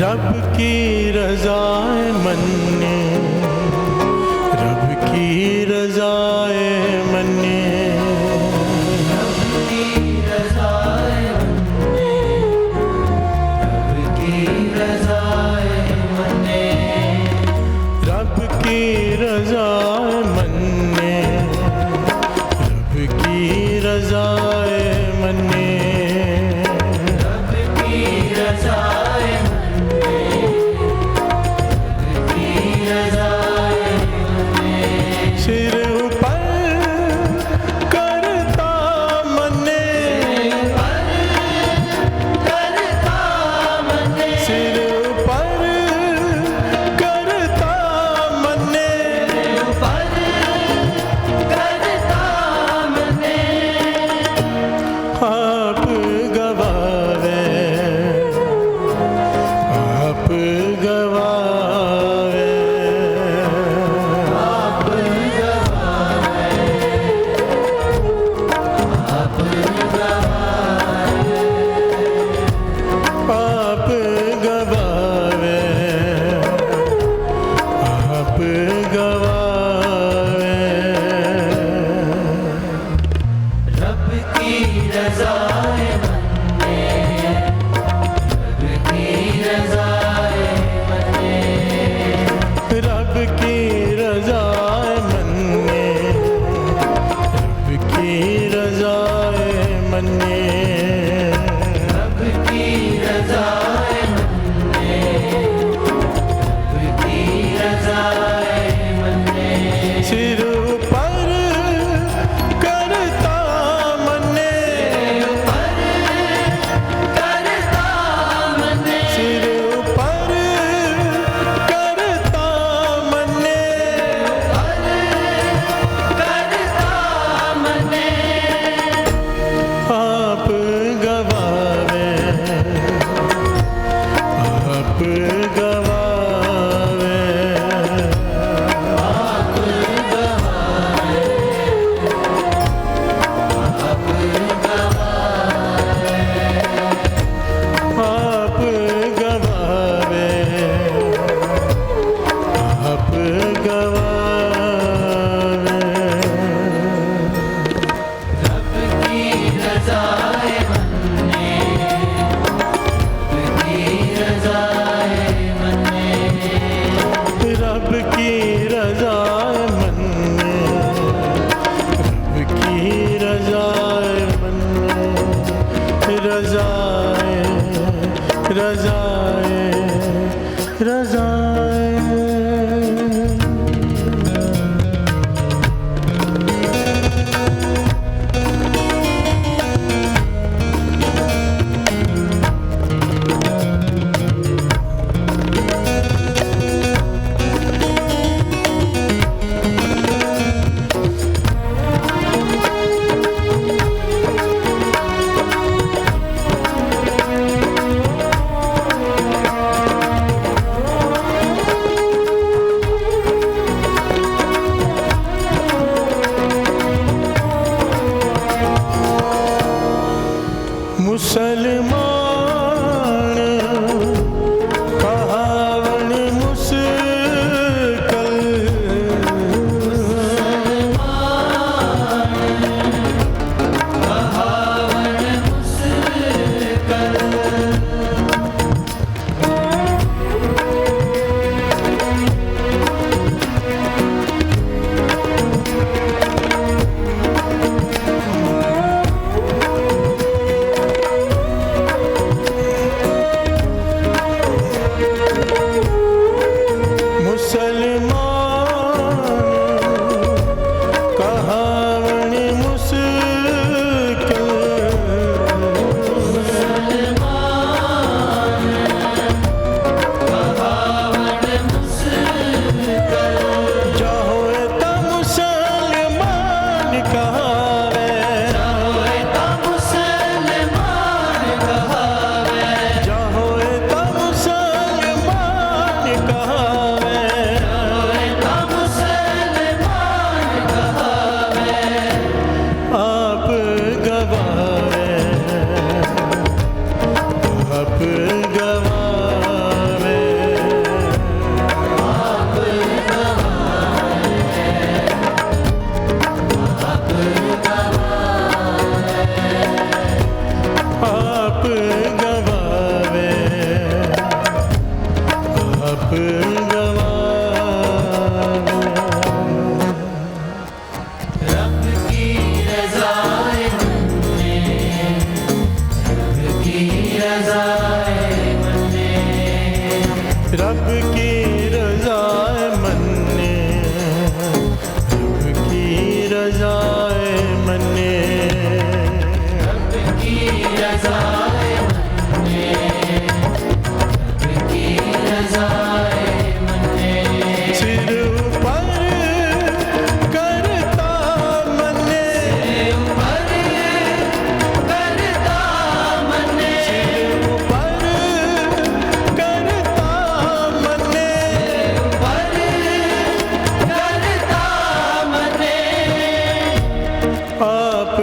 रब की रज़ाए मन्ने, रब की रज़ाए मन्ने, रब की रज़ाए मन्ने, रब की रज़ाए मन्ने, रब की रज़ाए मन्ने, रब की रज़ाए मन्ने, रब की रज़ाए मन्ने, रब की रज़ाए मन्ने, सिर ऊपर करता मन्ने, करता मन्ने, सिर ऊपर करता मन्ने, पर करता मन्ने, आप गवावे, आप गवावे, आप गवाए, आप गवाए, आप गवावे, आप गवावे, रब की रज़ाए मन्ने, रब की रज़ाए मन्ने, रब की रज़ाए मन्ने, रब की रज़ाए मन्ने, रब की रज़ाए मन्ने, रब की रज़ाए मन्ने, सिर ऊपर करता मन्ने, पर करता मन्ने, सिर ऊपर करता मन्ने, करता मन्ने, आप गवावे, आप गवावे, आप गवाए, आप गवाए, आप गवावे, आप गवावे, रब की रज़ाए मन्ने, रब की रज़ाए मन्ने, रब की रज़ाए मन्ने, रब की रज़ाए मन्ने, रज़ाए, रज़ाए, रज़ाए। मुसलमान कहावन मुस्कल, कहावन मुस्कल, गवावे, आप गवावे। रब की रज़ाए मन्ने, रब की रज़ाए मन्ने, रब की रज़ाए मन्ने, रब की रज़ाए मन्ने, रब की रज़ाए मन्ने, रब की रज़ाए मन्ने, सिर ऊपर करता मन्ने, ऊपर करता मन्ने, ऊपर करता मन्ने, ऊपर करता मन्ने, आप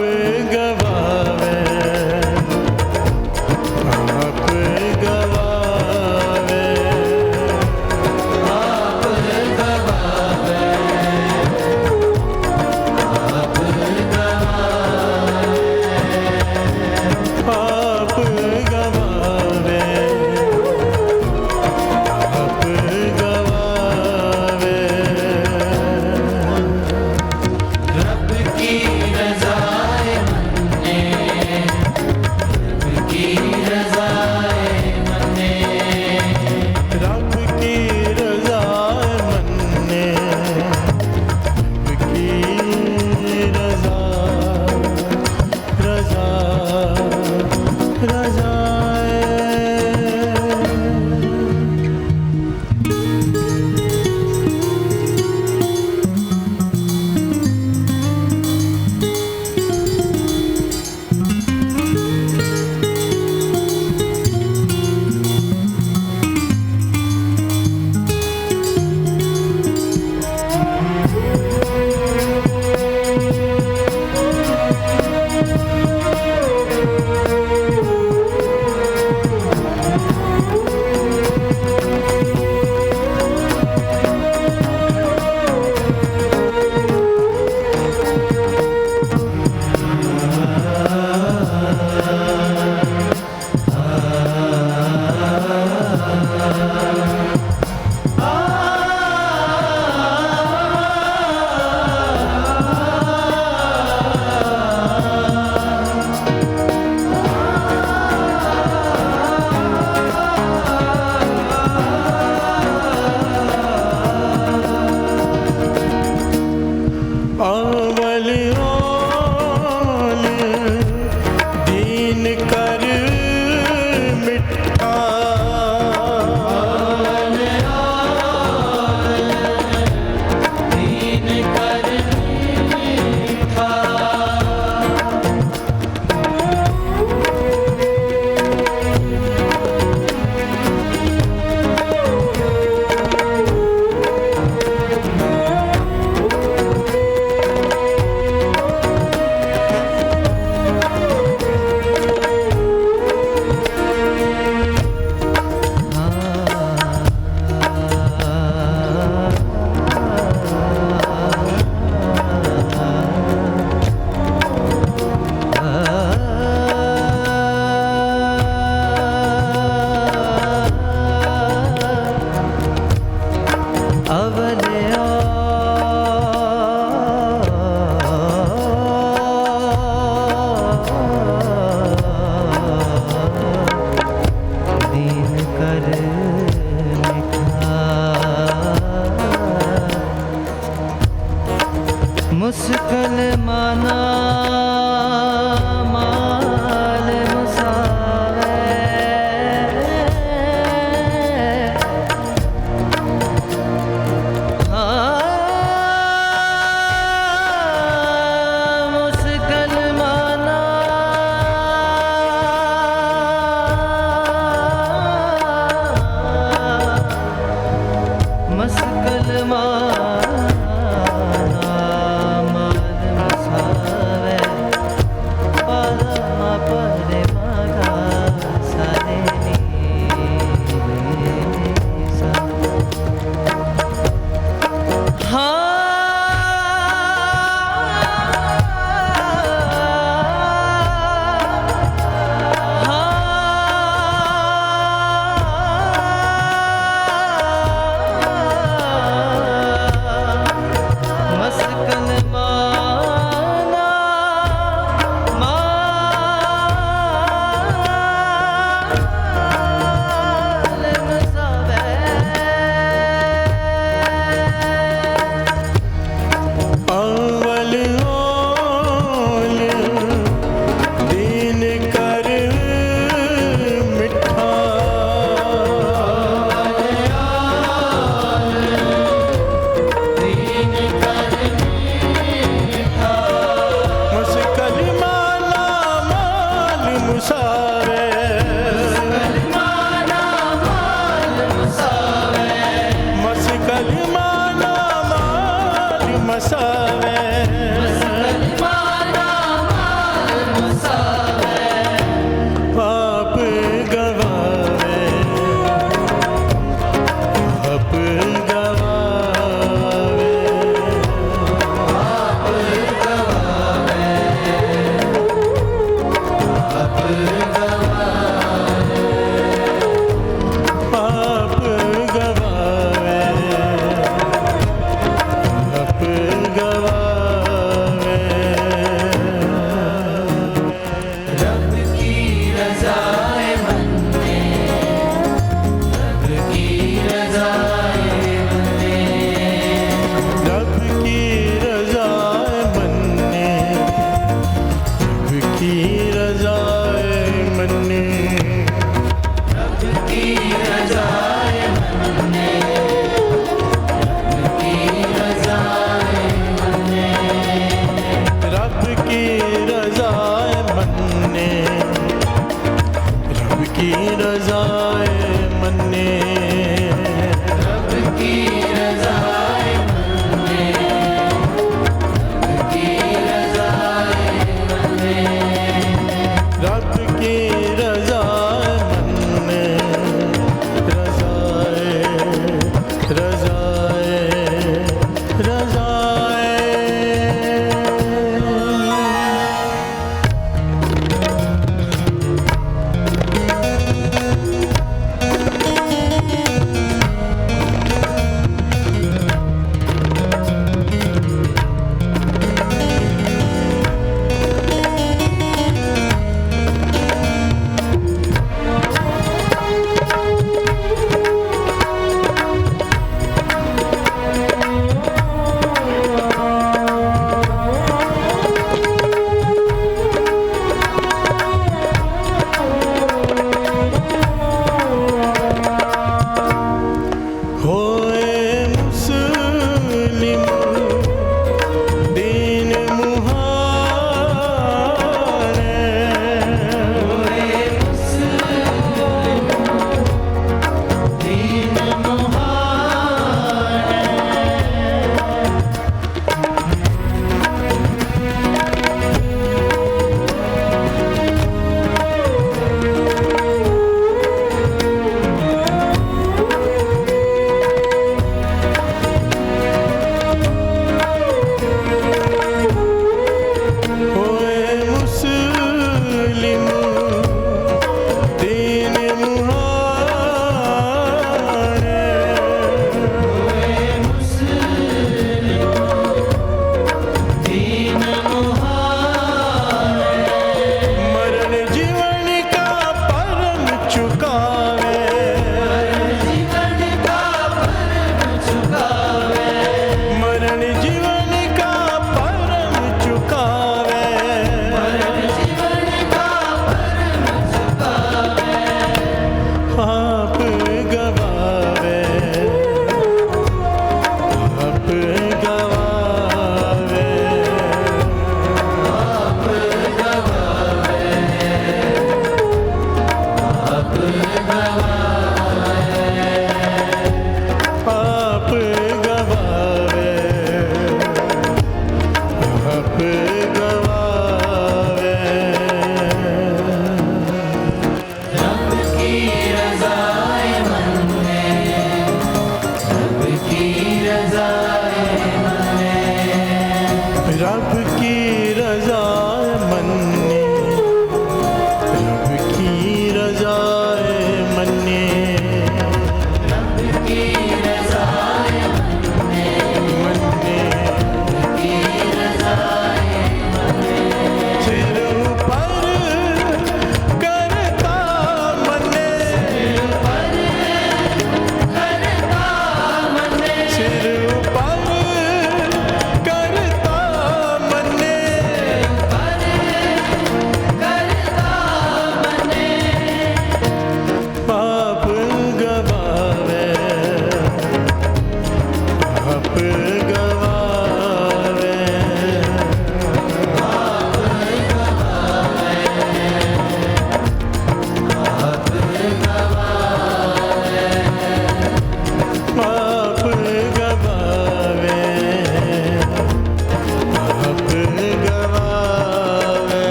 गवावे, आप गवावे, आप गवावे, आप गवावे, आप गवावे, आप गवावे। रब की रज़ाए मन्ने, रब की रज़ाए मन्ने, रब की रज़ाए मन्ने, रब की रज़ा, रज़ा, रज़ाए। अव्वल औल दीन कर मिठा, दीन कर मीठा,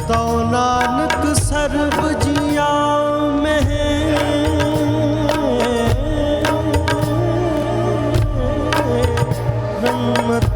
तो नानक सर्ब जिया में रमत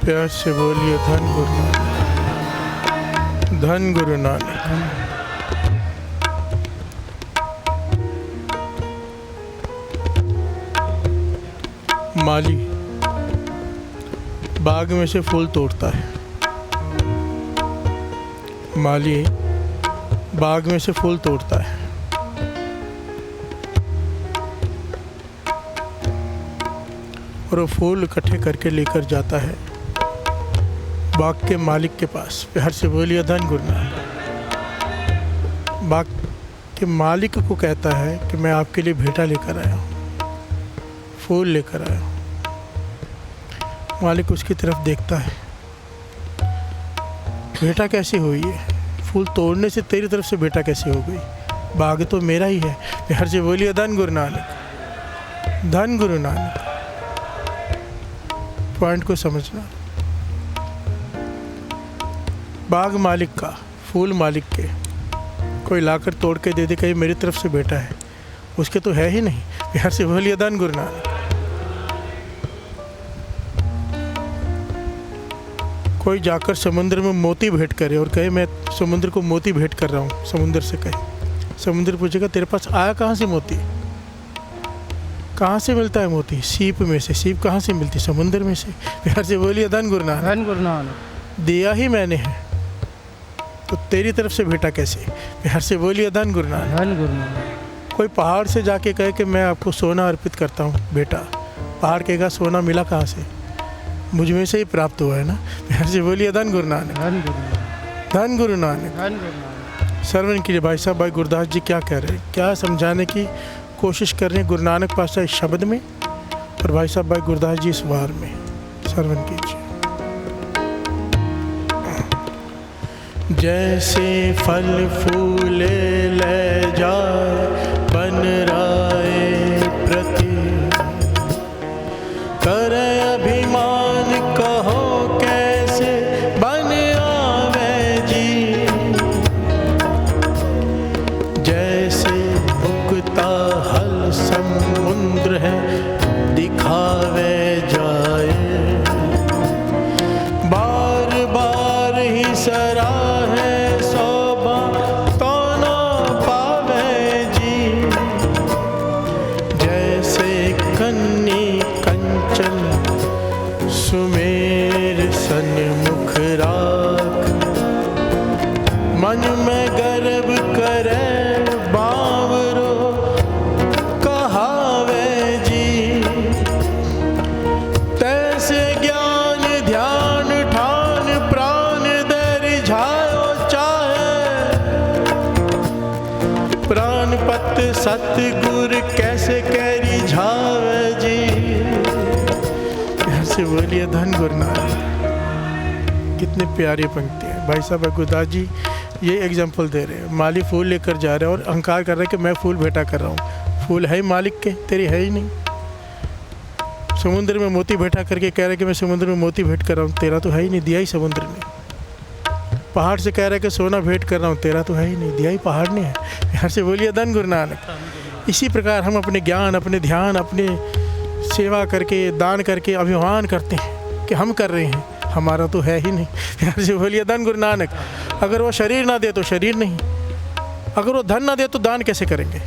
प्यार से बोलिए धन गुरु नानक, धन गुरु नानक। माली बाग में से फूल तोड़ता है, माली बाग में से फूल तोड़ता है, और वो फूल इकट्ठे करके लेकर जाता है बाग के मालिक के पास। प्यार से बोलिए धन गुरु नानक। बाग कि मालिक को कहता है कि मैं आपके लिए भेंटा लेकर आया हूँ, फूल लेकर आया हूँ। मालिक उसकी तरफ देखता है, भेंटा कैसी हुई है? फूल तोड़ने से तेरी तरफ से भेंटा कैसी हो गई? बाग तो मेरा ही है। हर से बोलिए धन गुरु नानक, धन गुरु नानक। पॉइंट को समझना, बाग मालिक का, फूल मालिक के, कोई लाकर तोड़ के दे दे कहीं मेरी तरफ से बेटा है, उसके तो है ही नहीं। बिहार से बोलिए धन गुरु नानक। कोई जाकर समुद्र में मोती भेंट करे और कहे मैं समुद्र को मोती भेंट कर रहा हूँ, समुद्र से कहे, समुद्र पूछेगा तेरे पास आया कहाँ से मोती? कहाँ से मिलता है मोती? सीप में से। सीप कहाँ से मिलती? समुद्र में से। बिहार से बोलिए धन गुरु नानक, धन गुरु नानक। दिया ही मैंने है तो तेरी तरफ से भेंटा कैसे? बिहार से बोलिए धन गुरु नानक। धन गुरु नानक। कोई पहाड़ से जाके कहे कि मैं आपको सोना अर्पित करता हूँ बेटा, पहाड़ कहेगा सोना मिला कहाँ से? मुझ में से ही प्राप्त हुआ है ना। बिहार से बोलिए धन गुरु नानक, धन गुरु नानक। धन गुरु नानक। धन गुरु नानक। श्रवण कीजिए भाई साहब, भाई गुरदास जी क्या कह रहे हैं, क्या समझाने की कोशिश कर रहे हैं गुरु नानक पातशाह इस शब्द में, और भाई साहब भाई गुरदास जी इस वार में। श्रवण कीजिए। जैसे फल फूल ले जाए बन राय प्रति, करे अभिमान कहो कैसे बन आवे जी। जैसे उगता हल समुद्र है दिखावे जाए, बार बार ही सराहे शोभा तो न पावे जी। जैसे कन्नी कंचन सुमेर सन्मुख राख, मन में गर्व करे बावरो कहावे जी। तैसे ज्ञान ध्यान ठान प्राण दर झायो चाहे, प्राण पत सतगुर कैसे कैरी झावे जी। ऐसे बोलिए धन गुरु नानक। कितने प्यारी पंक्ति है भाई साहब। गुरदास जी ये एग्जाम्पल दे रहे हैं, माली फूल लेकर जा रहे हैं और अहंकार कर रहे हैं कि मैं फूल भेंटा कर रहा हूँ। फूल है ही मालिक के, तेरी है ही नहीं। समुद्र में मोती भेंटा करके कह रहे हैं कि मैं समुद्र में मोती भेंट कर रहा हूँ, तेरा तो है ही नहीं, दिया ही समुद्र ने। पहाड़ से कह रहे हैं कि सोना भेंट कर रहा हूँ, तेरा तो है ही नहीं, दिया ही पहाड़ ने है। यहाँ से बोलिए धन गुरु नानक। इसी प्रकार हम अपने ज्ञान, अपने ध्यान, अपने सेवा करके, दान करके अभिमान करते हैं कि हम कर रहे हैं, हमारा तो है ही नहीं। यहाँ से बोलिए धन गुरु नानक। अगर वो शरीर ना दे तो शरीर नहीं, अगर वो धन ना दे तो दान कैसे करेंगे?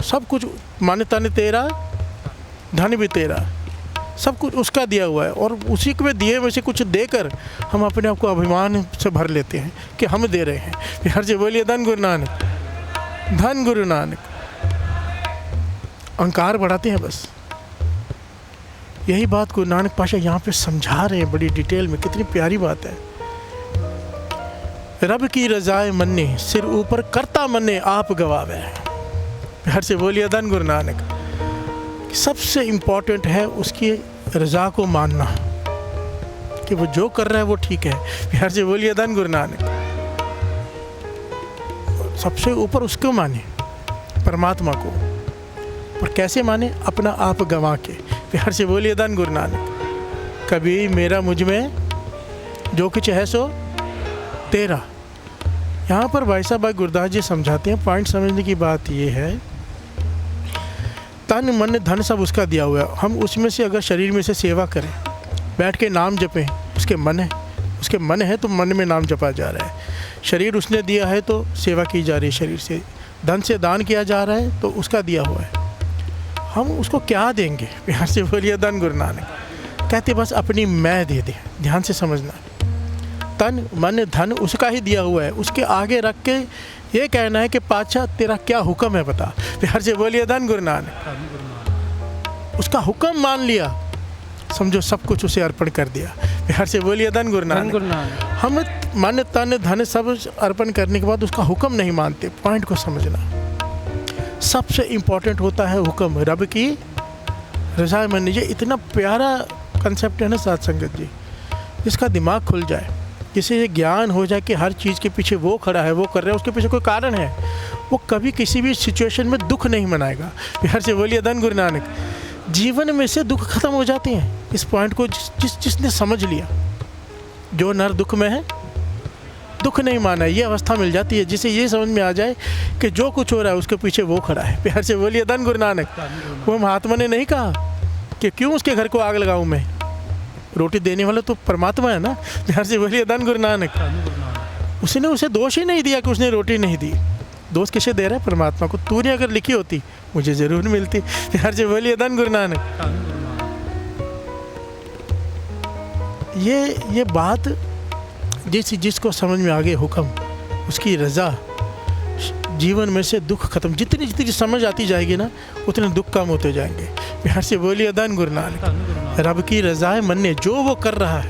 सब कुछ मान्यता ने तेरा, धन भी तेरा, सब कुछ उसका दिया हुआ है, और उसी के दिए में से कुछ देकर हम अपने आप को अभिमान से भर लेते हैं कि हम दे रहे हैं। बिहार से बोलिए धन गुरु नानक, धन गुरु नानक। अहंकार बढ़ाते हैं बस। यही बात गुरु नानक पातशाह यहाँ पे समझा रहे हैं बड़ी डिटेल में। कितनी प्यारी बात है। रब की रजाए मन्ने सिर ऊपर करता मन्ने आप गवावे। बिहार से बोलिए धन गुरु नानक। सबसे इम्पोर्टेंट है उसकी रजा को मानना कि वो जो कर रहा है वो ठीक है। बिहार से बोलिए धन गुरु नानक। सबसे ऊपर उसको माने, परमात्मा को। और कैसे माने? अपना आप गंवा के। बिहार से बोलिए धन गुरु नानक। कभी मेरा मुझ में जो कुछ है सो तेरा। यहाँ पर भाई साहब भाई गुरदास जी समझाते हैं, पॉइंट समझने की बात ये है, तन मन धन सब उसका दिया हुआ है। हम उसमें से अगर शरीर में से सेवा करें, बैठ के नाम जपें, उसके मन है, उसके मन है तो मन में नाम जपा जा रहा है। शरीर उसने दिया है तो सेवा की जा रही है शरीर से। धन से दान किया जा रहा है तो उसका दिया हुआ है, हम उसको क्या देंगे? बिहार से बोलिए धन गुरु नानक। कहते बस अपनी मैं दे दे। ध्यान से समझना, तन मन धन उसका ही दिया हुआ है, उसके आगे रख के ये कहना है कि पातशाह तेरा क्या हुक्म है बता। बिहार से बोलिए धन गुरु नानक। उसका हुक्म मान लिया, समझो सब कुछ उसे अर्पण कर दिया। प्यार से बोलिए धन गुरु धन नानक। गुरु नानक। हम मान्य तान्य धन सब अर्पण करने के बाद उसका हुक्म नहीं मानते। पॉइंट को समझना, सबसे इम्पोर्टेंट होता है हुक्म, रब की रज़ा माननी। ये इतना प्यारा कंसेप्ट है ना साथ संगत जी, जिसका दिमाग खुल जाए, जिसे ये ज्ञान हो जाए कि हर चीज़ के पीछे वो खड़ा है, वो कर रहा है, उसके पीछे कोई कारण है, वो कभी किसी भी सिचुएशन में दुख नहीं मनाएगा। प्यार से बोलिए धन गुरु नानक। जीवन में से दुख खत्म हो जाते हैं। इस पॉइंट को जिसने समझ लिया, जो नर दुख में है दुख नहीं माना, ये अवस्था मिल जाती है, जिसे ये समझ में आ जाए कि जो कुछ हो रहा है उसके पीछे वो खड़ा है। प्यार से बोलिए धन गुरु नानक। वो महात्मा ने नहीं कहा कि क्यों उसके घर को आग लगाऊं मैं, रोटी देने वाला तो परमात्मा है ना। प्यार से बोलिए धन गुरु नानक। उसने उसे दोष ही नहीं दिया कि उसने रोटी नहीं दी, दोष किसे दे रहा है? परमात्मा को। तूने अगर लिखी होती मुझे ज़रूर मिलती। प्यार से बोलिए धन गुरु नानक। ये बात जिसको समझ में आ गए हुक्म, उसकी रज़ा, जीवन में से दुख खत्म। जितनी जितनी समझ आती जाएगी ना, उतने दुख कम होते जाएंगे। प्यार से बोलिए धन गुरु नानक। रब की रज़ाए मन्ने, जो वो कर रहा है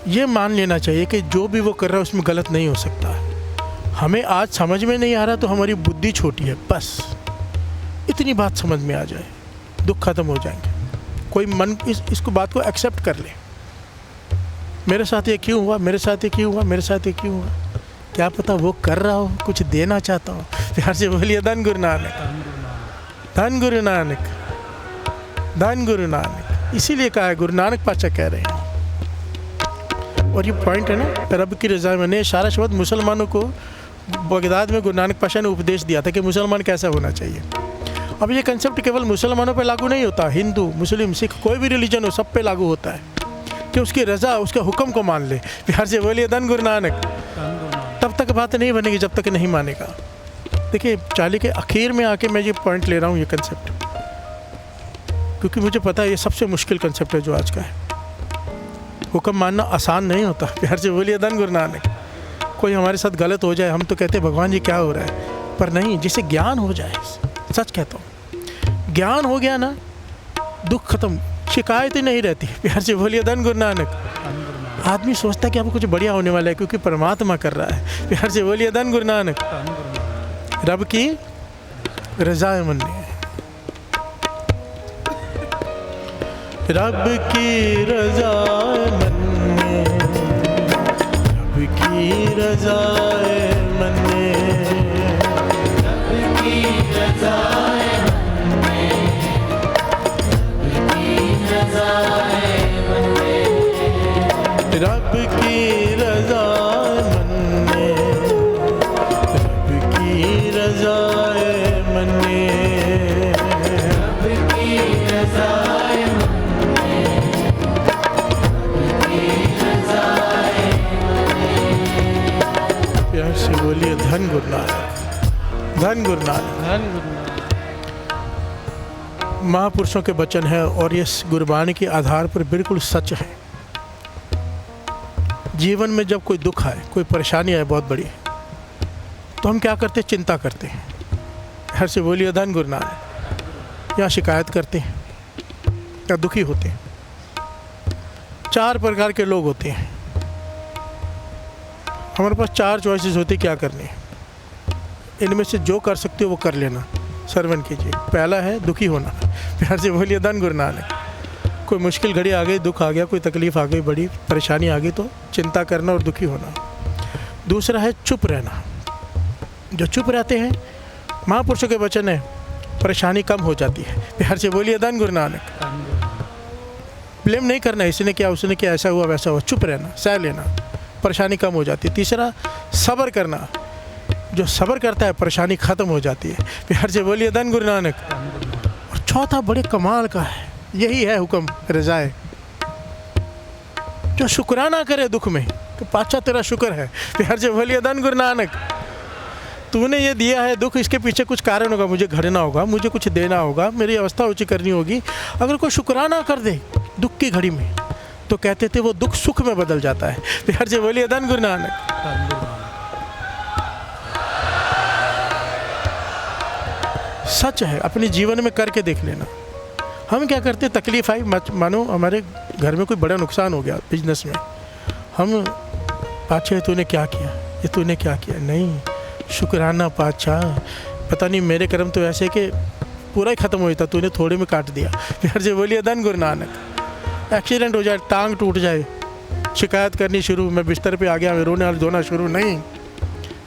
ये मान लेना चाहिए कि जो भी वो कर रहा है उसमें गलत नहीं हो सकता। हमें आज समझ में नहीं आ रहा तो हमारी बुद्धि छोटी है, बस इतनी बात समझ में आ जाए, दुख खत्म हो जाएंगे। कोई मन इसको बात को एक्सेप्ट कर ले, मेरे साथ ये क्यों हुआ, मेरे साथ ये क्यों हुआ, मेरे साथ ये क्यों हुआ, क्या पता वो कर रहा हो, कुछ देना चाहता हो। प्यार से बोलिए धन गुरु नानक। धन गुरु नानक, धन गुरु नानक। इसीलिए कहा है, गुरु नानक पातशाह कह रहे हैं। और ये पॉइंट है ना, रब की रज़ा में। ने सारा शब्द मुसलमानों को बगदाद में गुरु नानक पातशाह ने उपदेश दिया था कि मुसलमान कैसा होना चाहिए। अब ये कंसेप्ट केवल मुसलमानों पे लागू नहीं होता, हिंदू, मुस्लिम, सिख, कोई भी रिलीजन हो, सब पे लागू होता है कि उसकी रज़ा, उसके हुक्म को मान ले। प्यार से बोलिए धन गुरु नानक। तब तक बात नहीं बनेगी जब तक नहीं मानेगा। देखिए, चाली के आखिर में आके मैं ये पॉइंट ले रहा हूँ, ये कंसेप्ट, क्योंकि मुझे पता है ये सबसे मुश्किल कंसेप्ट है जो आज का है। हुक्म मानना आसान नहीं होता। प्यार से बोलिए धन गुरु नानक। कोई हमारे साथ गलत हो जाए, हम तो कहते हैं भगवान जी क्या हो रहा है, पर नहीं, जिसे ज्ञान हो जाए, सच कहता हूँ, ज्ञान हो गया ना, दुख खत्म, शिकायत ही नहीं रहती। प्यार से बोलिए धन गुरु नानक। आदमी सोचता है कि अब कुछ बढ़िया होने वाला है क्योंकि परमात्मा कर रहा है। प्यार से बोलिए धन गुरु नानक। रब की रज़ाए मन्ने, रब की रज़ाए मन्ने, रब की रज़ाए मन्ने, रब की रज़ाए मन्ने, रब की रज़ाए मन्ने, रब की रज़ाए मन्ने, रब की रज़ाए मन्ने, रब की रज़ाए मन्ने। प्यार से बोलिए धन गुरु नानक। धन गुरु नानक। धन गुरु नानक। महापुरुषों के वचन है और ये गुरबाणी के आधार पर बिल्कुल सच है। जीवन में जब कोई दुख आए, कोई परेशानी आए बहुत बड़ी, तो हम क्या करते हैं? चिंता करते हैं। हर से बोलिए धन गुरु नानक। या शिकायत करते हैं या दुखी होते हैं। 4 प्रकार के लोग होते हैं। हमारे पास 4 चॉइसेस होती क्या करनी है। इनमें से जो कर सकते हो वो कर लेना, सर्वन कीजिए। पहला है दुखी होना। प्यार से बोलिए धन गुरु नानक। कोई मुश्किल घड़ी आ गई, दुख आ गया, कोई तकलीफ़ आ गई, बड़ी परेशानी आ गई, तो चिंता करना और दुखी होना। दूसरा है चुप रहना। जो चुप रहते हैं, महापुरुषों के वचन है, परेशानी कम हो जाती है। प्यार से बोलिए धन गुरु नानक। ब्लेम नहीं करना, इसने क्या, उसने क्या, ऐसा हुआ वैसा हुआ। चुप रहना, सह लेना, परेशानी कम हो जाती है। तीसरा सब्र करना। जो सब्र करता है परेशानी ख़त्म हो जाती है। प्यार से बोलिए धन गुरु नानक। और चौथा बड़े कमाल का है, यही है हुक्म रज़ाए। जो शुक्राना करे दुख में, तो पातशाह तेरा शुक्र है। प्यार से बोलिए धन गुरु नानक। तूने ये दिया है दुख, इसके पीछे कुछ कारण होगा, मुझे घड़ना होगा, मुझे कुछ देना होगा, मेरी अवस्था ऊँची करनी होगी। अगर कोई शुक्राना कर दे दुख की घड़ी में, तो कहते थे वो दुख सुख में बदल जाता है। प्यार से बोलिए धन गुरु नानक। सच है, अपने जीवन में करके देख लेना। हम क्या करते, तकलीफ आई, मानो हमारे घर में कोई बड़ा नुकसान हो गया बिजनेस में, हम पातशाह तूने क्या किया, ये तूने क्या किया, नहीं शुक्राना पातशाह, पता नहीं मेरे कर्म तो ऐसे कि पूरा ही ख़त्म हो जाता, तूने थोड़े में काट दिया। फिर से बोलिए धन गुरु नानक। एक्सीडेंट हो जाए, टांग टूट जाए, शिकायत करनी शुरू, मैं बिस्तर पे आ गया, मैं रोना धोना शुरू, नहीं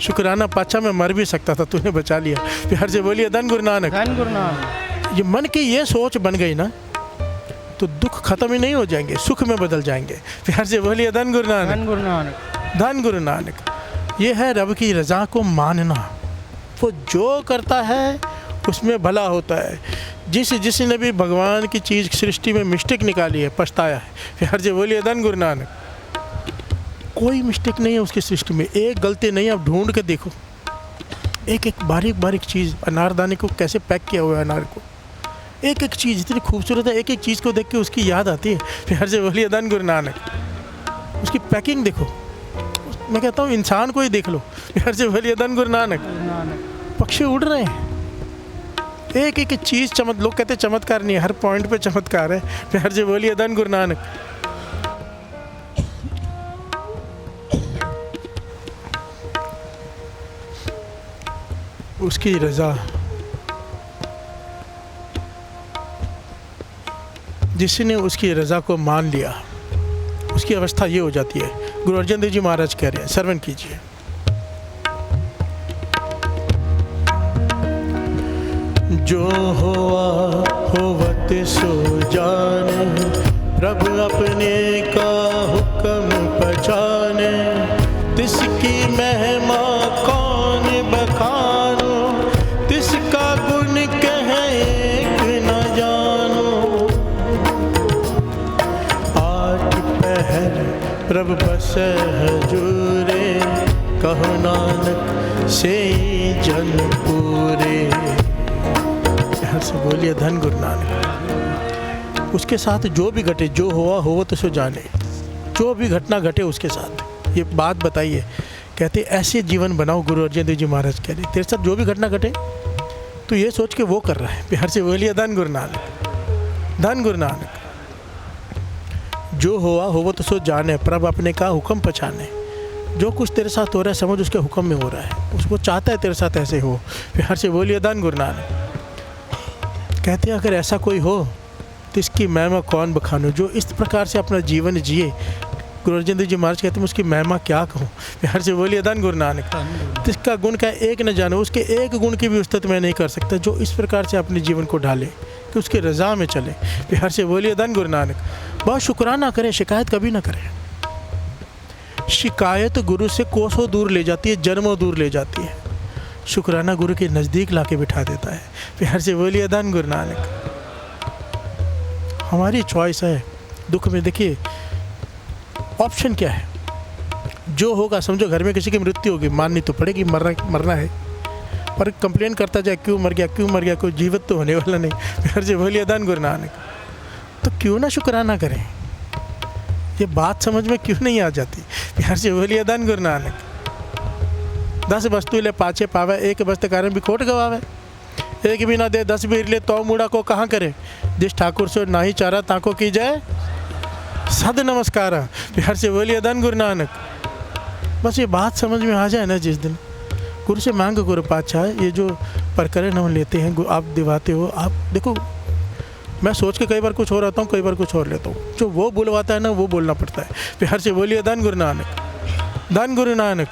शुक्राना पातशाह मैं मर भी सकता था, तूने बचा लिया। फिर से बोलिए धन गुरु नानक। धन गुरु नानक। ये मन की ये सोच बन गई ना तो दुख खत्म ही नहीं हो जाएंगे, सुख में बदल जाएंगे। फिर से बोलिए धन गुरु नानक। धन गुरु नानक। धन गुरु नानक। ये है रब की रज़ा को मानना, वो जो करता है उसमें भला होता है। जिसने भी भगवान की चीज़ सृष्टि में मिस्टेक निकाली है पछताया है। फिर से बोलिए धन गुरु नानक। कोई मिस्टेक नहीं है उसकी सृष्टि में, एक गलती नहीं, आप ढूंढ के देखो, एक एक बारीक बारीक चीज़, अनारदाने को कैसे पैक किया हुआ है, अनार को एक एक चीज़ इतनी खूबसूरत है, एक एक चीज़ को देख के उसकी याद आती है। फिर से बोलिए धन गुरु नानक। उसकी पैकिंग देखो, मैं कहता हूँ इंसान को ही देख लो। फिर से बोलिए धन गुरु नानक। पक्षी उड़ रहे हैं, एक एक चीज़ लोग कहते हैं चमत्कार नहीं है, हर पॉइंट पे चमत्कार है। फिर से बोलिए धन गुरु नानक। उसकी रज़ा, जिसने उसकी रज़ा को मान लिया उसकी अवस्था ये हो जाती है। गुरु अर्जन देव जी महाराज कह रहे हैं, श्रवण कीजिए। जो हुआ होवत सो जाने, प्रभु अपने का हुक्म पहचाने, तिसकी महिमा कौन बखानो, तिसका गुण कहे एक न जानो। आठ पहर प्रभु बस हजूरे, कहो नानक से जन पूरे। यहाँ से बोलिए धन गुरु नानक। उसके साथ जो भी घटे, जो हुआ हो तो सो जाने, जो भी घटना घटे उसके साथ ये बात बताइए। कहते ऐसे जीवन बनाओ, गुरु अर्जन देव जी महाराज कह रहे तेरे साथ जो भी घटना घटे तो ये सोच के वो कर रहा है। प्यार से बोलिए धन गुरु नानक। धन गुरु नानक। जो हुआ हो तो सो जाने, प्रभु अपने का हुक्म पहचाने। जो कुछ तेरे साथ हो रहा है समझ उसके हुक्म में हो रहा है, उसको चाहता है तेरे साथ ऐसे हो। प्यार से बोलिए धन गुरु नानक। कहते हैं अगर ऐसा कोई हो तो इसकी महिमा कौन बखानूं, जो इस प्रकार से अपना जीवन जिए। गुरु अर्जन देव जी महाराज कहते हैं उसकी महिमा क्या कहूँ। प्यार से बोलिए धन गुरु नानक। जिसका गुण का एक न जानो, उसके एक गुण की भी उस्तत मैं नहीं कर सकता, जो इस प्रकार से अपने जीवन को ढाले कि उसकी रज़ा में चले। प्यार से बोलिए धन गुरु नानक। बहुत शुक्राना करें, शिकायत कभी ना करें। शिकायत गुरु से कोसों दूर ले जाती है, जन्मों दूर ले जाती है। शुक्राना गुरु के नज़दीक ला के बिठा देता है। प्यार से बोलिए धन गुरु नानक। हमारी चॉइस है दुख में। देखिए ऑप्शन क्या है, जो होगा समझो घर में किसी की मृत्यु होगी, माननी तो पड़ेगी, मरना है, पर कंप्लेन करता जाए क्यों मर गया क्यों मर गया, कोई जीवित तो होने वाला नहीं। प्यार से बोलिए धन गुरु नानक। तो क्यों ना शुक्राना करें, ये बात समझ में क्यों नहीं आ जाती। प्यार से बोलिए धन गुरु नानक। 10 वस्तु ले पाछे पावे, एक वस्तु कारण भी खोट गवावे। एक भी ना दे 10 बीर ले, तो मूड़ा को कहाँ करे। जिस ठाकुर से ना ही चारा ताको की जाए सद नमस्कारा। प्यार से बोलिए धन गुरु नानक। बस ये बात समझ में आ जाए ना, जिस दिन गुरु से मांग गुरु पातशाह ये जो प्रकरण हम लेते हैं आप दिवाते हो। आप देखो मैं सोच के कई बार कुछ और आता हूँ, कई बार कुछ और लेता हूँ, जो वो बुलवाता है ना वो बोलना पड़ता है। प्यार से बोलिए धन गुरु नानक। धन गुरु नानक।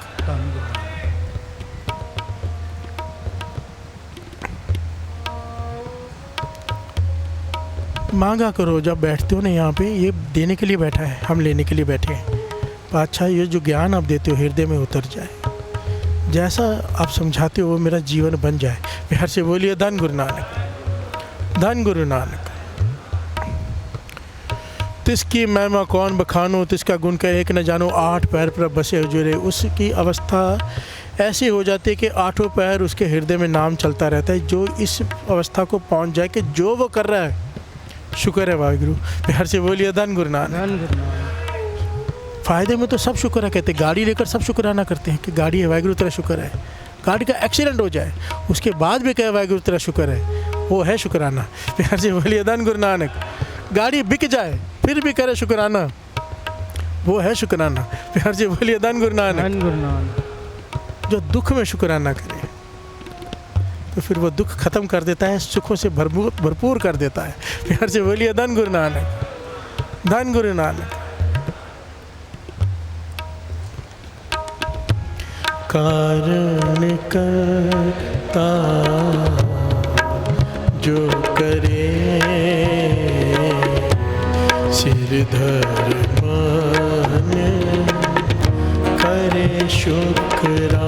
मांगा करो, जब बैठते हो ना यहाँ पे, ये देने के लिए बैठा है, हम लेने के लिए बैठे हैं। पातशाह ये जो ज्ञान आप देते हो हृदय में उतर जाए, जैसा आप समझाते हो वो मेरा जीवन बन जाए। प्यार से बोलिए धन गुरु नानक। धन गुरु नानक। तिसकी महिमा कौन बखानो, तिसका गुण का एक न जानो, 8 पैर पर बसे हुजूरे। उसकी अवस्था ऐसी हो जाती है कि 8 पैर उसके हृदय में नाम चलता रहता है। जो इस अवस्था को पहुंच जाए कि जो वो कर रहा है शुक्र है वाहिगुरु। प्यार से बोलिए धन गुरु नानक। फ़ायदे में तो सब शुक्र है कहते, गाड़ी लेकर सब शुक्राना करते हैं कि गाड़ी है वाहिगुरु तेरा शुक्र है। गाड़ी का एक्सीडेंट हो जाए उसके बाद भी कहे वाहिगुरु तेरा शुक्र है, वो है शुक्राना। प्यार से बोलिए धन गुरु नानक। गाड़ी बिक जाए फिर भी करे शुक्राना, वो है शुक्राना। प्यार से बोलिए धन गुरु नानक। धन गुरु नानक। जो दुख में शुक्राना करे तो फिर वो दुख खत्म कर देता है, सुखों से भरपूर कर देता है। प्यार से बोलिए धन गुरु नानक, धन गुरु नानक। कारण करता जो करे सिर धर मान करे शुक्राना।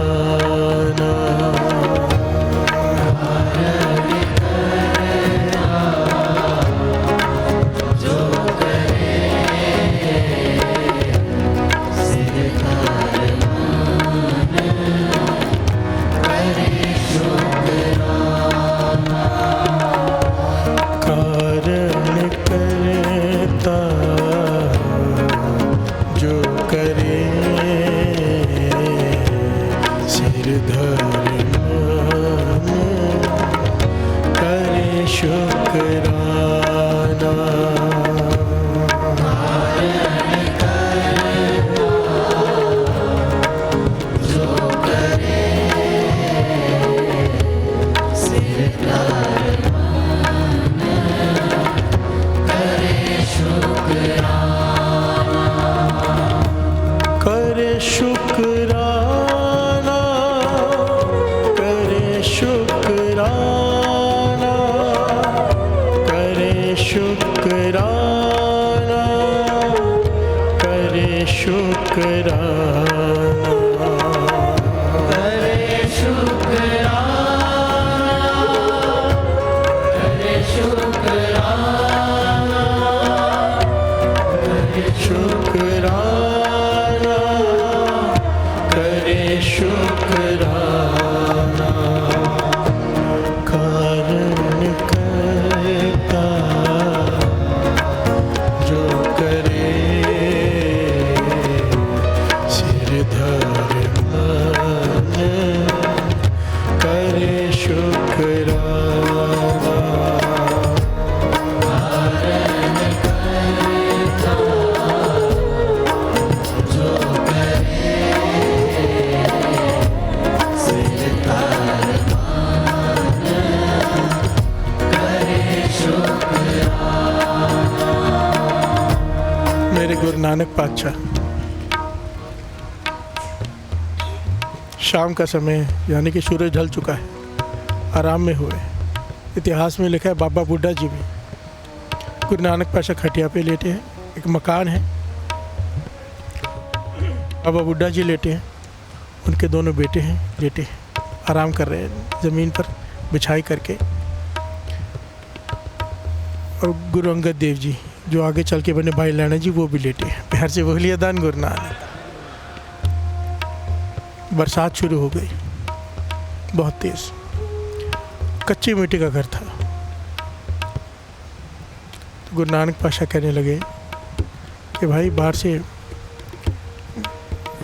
गुरु नानक पातशाह शाम का समय यानी कि सूरज ढल चुका है, आराम में हुए। इतिहास में लिखा है बाबा बुड्ढा जी भी गुरु नानक पातशाह खटिया पे लेटे हैं। एक मकान है, बाबा बुड्ढा जी लेटे हैं, उनके दोनों बेटे हैं लेटे हैं, आराम कर रहे हैं ज़मीन पर बिछाई करके। और गुरु अंगद देव जी जो आगे चल के बने भाई लैना जी वो भी लेटे हैं। प्यार से बोलिए धन गुरु नानक। बरसात शुरू हो गई बहुत तेज़, कच्ची मिट्टी का घर था। तो गुरु नानक पातशाह कहने लगे कि भाई बाहर से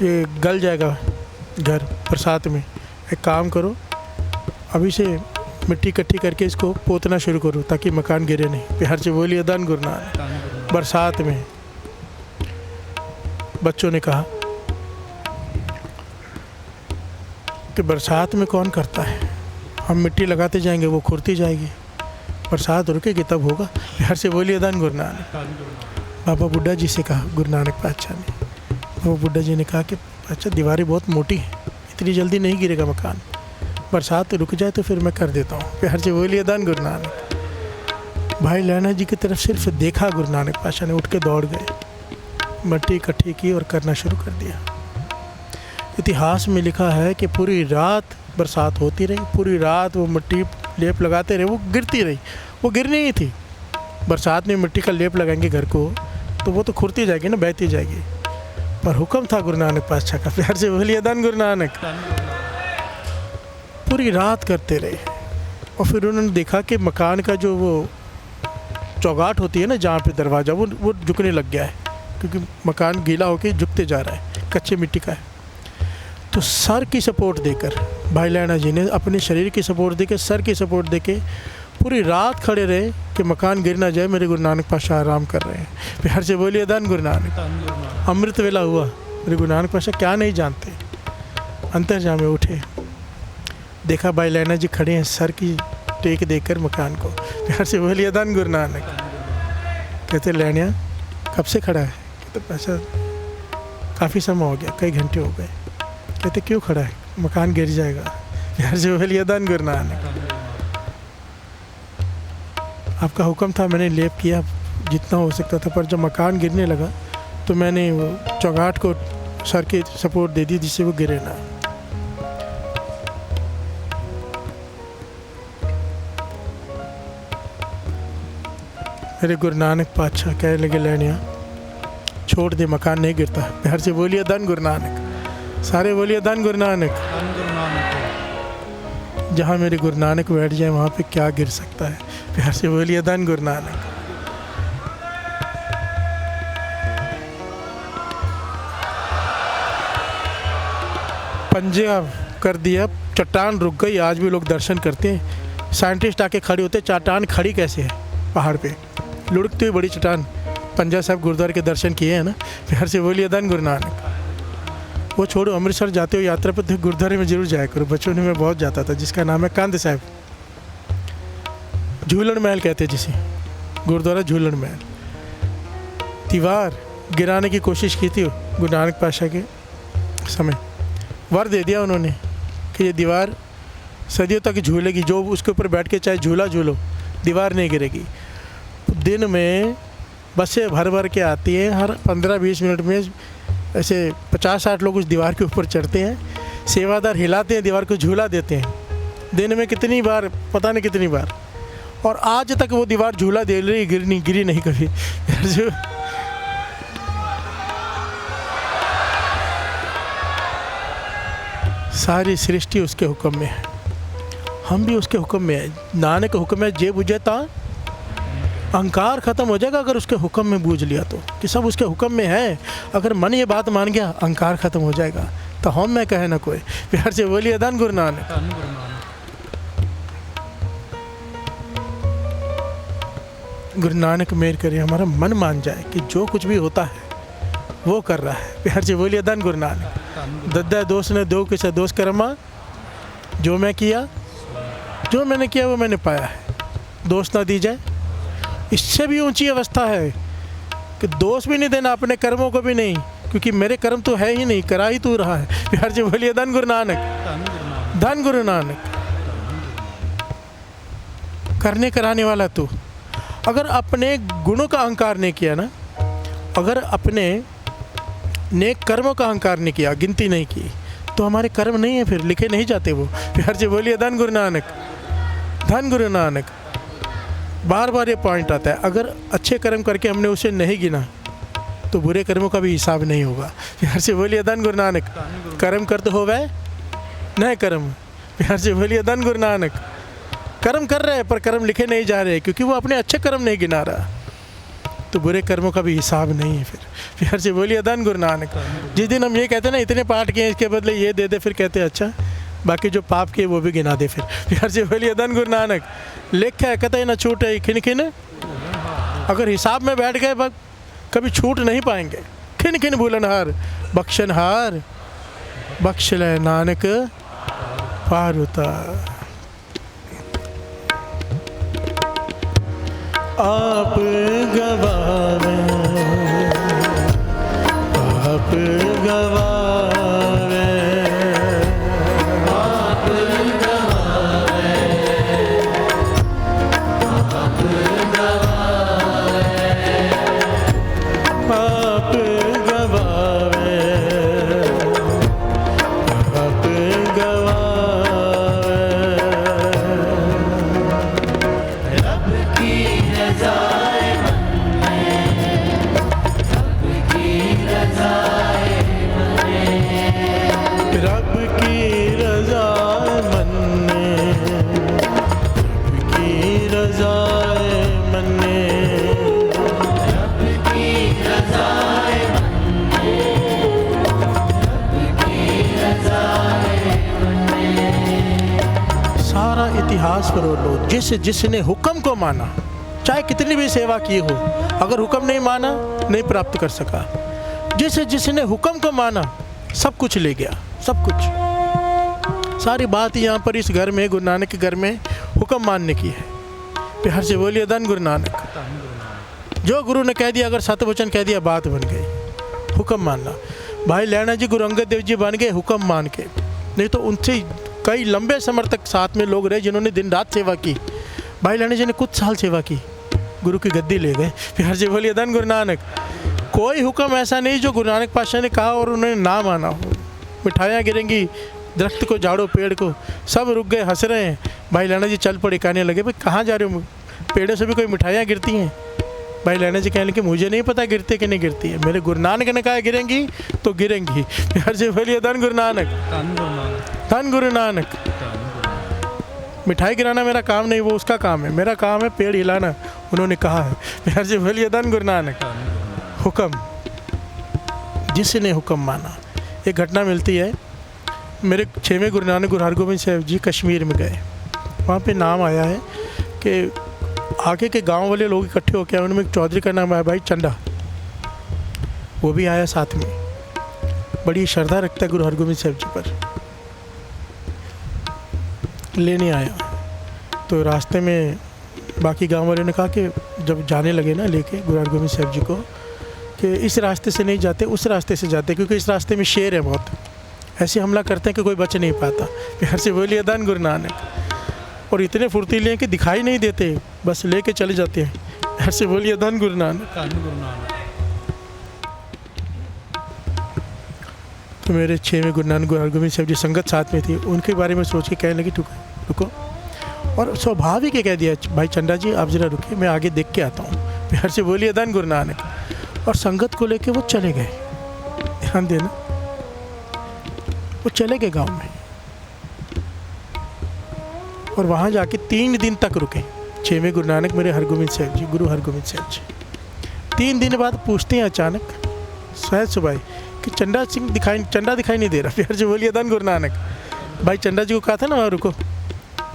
ये गल जाएगा घर बरसात में, एक काम करो अभी से मिट्टी इकट्ठी करके इसको पोतना शुरू करो ताकि मकान गिरे नहीं। प्यार से बोलिए धन गुरु नानक। बरसात में बच्चों ने कहा कि बरसात में कौन करता है, हम मिट्टी लगाते जाएंगे वो खुरती जाएगी, बरसात रुकेगी तब होगा। प्यार से बोलिए धन गुरु नानक। बाबा बुड्ढा जी से कहा गुरु नानक पातशाह ने, बाबा बुड्ढा जी ने कहा कि अच्छा दीवारें बहुत मोटी हैं, इतनी जल्दी नहीं गिरेगा मकान, बरसात रुक जाए तो फिर मैं कर देता हूँ। प्यार से बोलिए धन गुरु नानक। भाई लैना जी की तरफ सिर्फ देखा गुरु नानक पातशाह ने, उठ के दौड़ गए, मिट्टी इकट्ठी की और करना शुरू कर दिया। इतिहास में लिखा है कि पूरी रात बरसात होती रही, पूरी रात वो मिट्टी लेप लगाते रहे, वो गिरती रही, वो गिरनी ही थी। बरसात में मिट्टी का लेप लगाएंगे घर को तो वो तो खुरती जाएगी ना, बहती जाएगी, पर हुक्म था गुरु नानक पातशाह का। प्यार से बोलिए धन गुरु नानक। पूरी रात करते रहे और फिर उन्होंने देखा कि मकान का जो वो चौगाट होती है ना जहाँ पे दरवाज़ा, वो झुकने लग गया है, क्योंकि मकान गीला होकर झुकते जा रहा है, कच्चे मिट्टी का है। तो सर की सपोर्ट देकर भाई लैना जी ने अपने शरीर की सपोर्ट देकर, सर की सपोर्ट देके पूरी रात खड़े रहे कि मकान गिर ना जाए, मेरे गुरु नानक पातशाह आराम कर रहे हैं। प्यार से बोलिए धन गुरु नानक। अमृत वेला हुआ, मेरे गुरु नानक पातशाह क्या नहीं जानते। अंतर्जामे उठे, देखा भाई लैना जी खड़े हैं सर की टेक देकर मकान को। प्यार से बोलिए धन गुरु नानक। कहते लैनिया कब से खड़ा है? कहते पातशाह काफ़ी समय हो गया, कई घंटे हो गए। कहते क्यों खड़ा है? मकान गिर जाएगा। प्यार से बोलिए धन गुरु नानक। आपका हुक्म था, मैंने लेप किया जितना हो सकता था, पर जब मकान गिरने लगा तो मैंने वो चौगाट को सर की सपोर्ट दे दी जिससे वो गिरे ना। मेरे गुरु नानक पातशाह कहने लगे लैनिया छोड़ दे, मकान नहीं गिरता। प्यार से बोलिए धन गुरु नानक। सारे बोलिए धन गुरु नानक। जहाँ मेरे गुरु नानक बैठ जाए वहाँ पे क्या गिर सकता है? प्यार से बोलिए धन गुरु नानक। पंजे कर दिया, चट्टान रुक गई। आज भी लोग दर्शन करते हैं, साइंटिस्ट आके खड़े होते, चट्टान खड़ी कैसे है पहाड़ पे, लुढ़कती हुई बड़ी चट्टान। पंजा साहब गुरुद्वारे के दर्शन किए हैं ना? प्यार से बोलिए धन गुरु नानक। वो छोड़ो, अमृतसर जाते हो यात्रा पर तो गुरुद्वारे में जरूर जाया करो। बचपन में बहुत जाता था, जिसका नाम है कंद साहब, झूलन महल कहते जिसे, गुरुद्वारा झूलन महल। दीवार गिराने की कोशिश की थी गुरु नानक पातशाह के समय, वर दे दिया उन्होंने कि ये दीवार सदियों तक झूलेगी, जो उसके ऊपर बैठ के चाहे झूला झूलो दीवार नहीं गिरेगी। दिन में बसें भर भर के आती हैं, हर 15-20 मिनट में ऐसे 50-60 लोग उस दीवार के ऊपर चढ़ते हैं, सेवादार हिलाते हैं दीवार को, झूला देते हैं। दिन में कितनी बार, पता नहीं कितनी बार, और आज तक वो दीवार झूला दे रही, गिरी नहीं कभी। सारी सृष्टि उसके हुक्म में है, हम भी उसके हुक्म में है। नानक के हुक्म में जे बुझे ता अहंकार ख़त्म हो जाएगा अगर उसके हुक्म में बूझ लिया तो, कि सब उसके हुक्म में है। अगर मन ये बात मान गया अहंकार ख़त्म हो जाएगा, तो हम में कहे ना कोई। प्यार से बोलिए धन गुरु नानक। गुरु नानक मेहर करे, हमारा मन मान जाए कि जो कुछ भी होता है वो कर रहा है। प्यार से बोलिए धन गुरु नानक। दद्दा दोस्त ने दो किसे दोस्त करमा, जो मैं किया, जो मैंने किया वो मैंने पाया है। दोस्त ना दी जाए, इससे भी ऊंची अवस्था है कि दोष भी नहीं देना, अपने कर्मों को भी नहीं, क्योंकि मेरे कर्म तो है ही नहीं, करा ही तू रहा है। प्यार से बोलिए धन गुरु नानक। धन गुरु नानक। करने कराने वाला तू। अगर अपने गुणों का अहंकार नहीं किया ना, अगर अपने नेक कर्मों का अहंकार नहीं किया, गिनती नहीं की, तो हमारे कर्म नहीं है, फिर लिखे नहीं जाते वो। प्यार से बोलिए धन गुरु नानक। धन गुरु नानक। बार बार ये पॉइंट आता है, अगर अच्छे कर्म करके हमने उसे नहीं गिना तो बुरे कर्मों का भी हिसाब नहीं होगा। प्यार से बोलिए धन गुरु नानक। कर्म कर तो हो वह नहीं कर्म। प्यार से बोलिए धन गुरु नानक। कर्म कर रहे हैं पर कर्म लिखे नहीं जा रहे, क्योंकि वो अपने अच्छे कर्म नहीं गिना रहा, तो बुरे कर्मों का भी हिसाब नहीं है फिर। प्यार से बोलिए धन गुरु नानक। जिस दिन हम ये कहते हैं ना इतने पाठ किए, इसके बदले ये दे दे, फिर कहते हैं अच्छा बाकी जो पाप किए वो भी गिना दे फिर। प्यार से बोलिए धन गुरु नानक। लेखा है कहते न छूटे खिन खिन, अगर हिसाब में बैठ गए कभी छूट नहीं पाएंगे। खिन खिन भूलनहार बख्शनहार, बख्श ले नानक पार उतार। आप गवावे, आप गवावे, आप गवावे, आप गवावे, आप गवावे, आप गवावे। रब की रज़ाए मन में इतिहास पर लो, जिसने हुक्म को माना, चाहे कितनी भी सेवा की हो, अगर हुक्म नहीं माना नहीं प्राप्त कर सका। जिसने हुक्म को माना सब कुछ ले गया, सब कुछ। सारी बात यहाँ पर इस घर में, गुरु नानक के घर में हुक्म मानने की है। प्यार से बोलिए धन गुरु नानक। जो गुरु ने कह दिया, अगर सतवचन कह दिया, बात बन गई। हुक्म मानना। भाई लैना जी गुरु अंगद देव जी बन गए हुक्म मान के, नहीं तो उनसे कई लंबे समय तक साथ में लोग रहे जिन्होंने दिन रात सेवा की। भाई लैना जी ने कुछ साल सेवा की, गुरु की गद्दी ले गए। प्यार से बोलिए धन गुरु नानक। कोई हुक्म ऐसा नहीं जो गुरु नानक पातशाह ने कहा और उन्होंने ना माना हो। मिठाइयाँ गिरेंगी, दरख्त को झाड़ो, पेड़ को, सब रुक गए, हंस रहे हैं। भाई लैना जी चल पड़े, कहने लगे भाई कहाँ जा रहे हो, पेड़ों से भी कोई मिठाइयाँ गिरती हैं। भाई लैना जी कहने लगे मुझे नहीं पता गिरते कि नहीं गिरती है, मेरे गुरु नानक ने कहा गिरेंगी तो गिरेंगी। प्यार से बोलिए धन गुरु नानक, धन गुरु नानक। मिठाई गिराना मेरा काम नहीं, वो उसका काम है, मेरा काम है पेड़ हिलाना, उन्होंने कहा है। प्यार से बोलिए धन गुरु नानक। हुक्म, जिसने हुक्म माना। एक घटना मिलती है, मेरे 6वें गुरु नानक गुरु हरगोबिंद साहब जी कश्मीर में गए। वहाँ पे नाम आया है कि आगे के गांव वाले लोग इकट्ठे होकर आए, उनमें एक चौधरी का नाम आया भाई चंडा, वो भी आया साथ में। बड़ी श्रद्धा रखता है गुरु हरगोबिंद साहब जी पर, लेने आया। तो रास्ते में बाकी गांव वालों ने कहा कि जब जाने लगे ना लेके गुरु हरगोबिंद साहब जी को, कि इस रास्ते से नहीं जाते, उस रास्ते से जाते, क्योंकि इस रास्ते में शेर है बहुत, ऐसे हमला करते हैं कि कोई बच नहीं पाता। प्यार से बोलिए धन गुरु नानक। और इतने फुर्तीले हैं कि दिखाई नहीं देते, बस लेके चले जाते हैं। प्यार से बोलिए धन गुरु नानक। तो मेरे 6वें गुरु नानक गुरु हरगोबिंद साहब जी संगत साथ में थी, उनके बारे में सोच के कहने लगी रुको। और स्वाभाविक कह दिया भाई चंडा जी आप ज़रा रुकिए, मैं आगे देख के आता हूँ। प्यार से बोलिए धन गुरु नानक। और संगत को लेके वो चले गए, ध्यान देना, वो चले गए गांव में। और वहाँ जाके 3 दिन तक रुके 6वें गुरु नानक मेरे हरगोबिंद साहब जी, गुरु हरगोबिंद साहब जी। 3 दिन बाद पूछते हैं अचानक शायद सुबह कि चंडा दिखाई नहीं दे रहा। प्यार से बोलिए धन गुरु नानक। भाई चंडा जी को कहा था ना वहाँ रुको,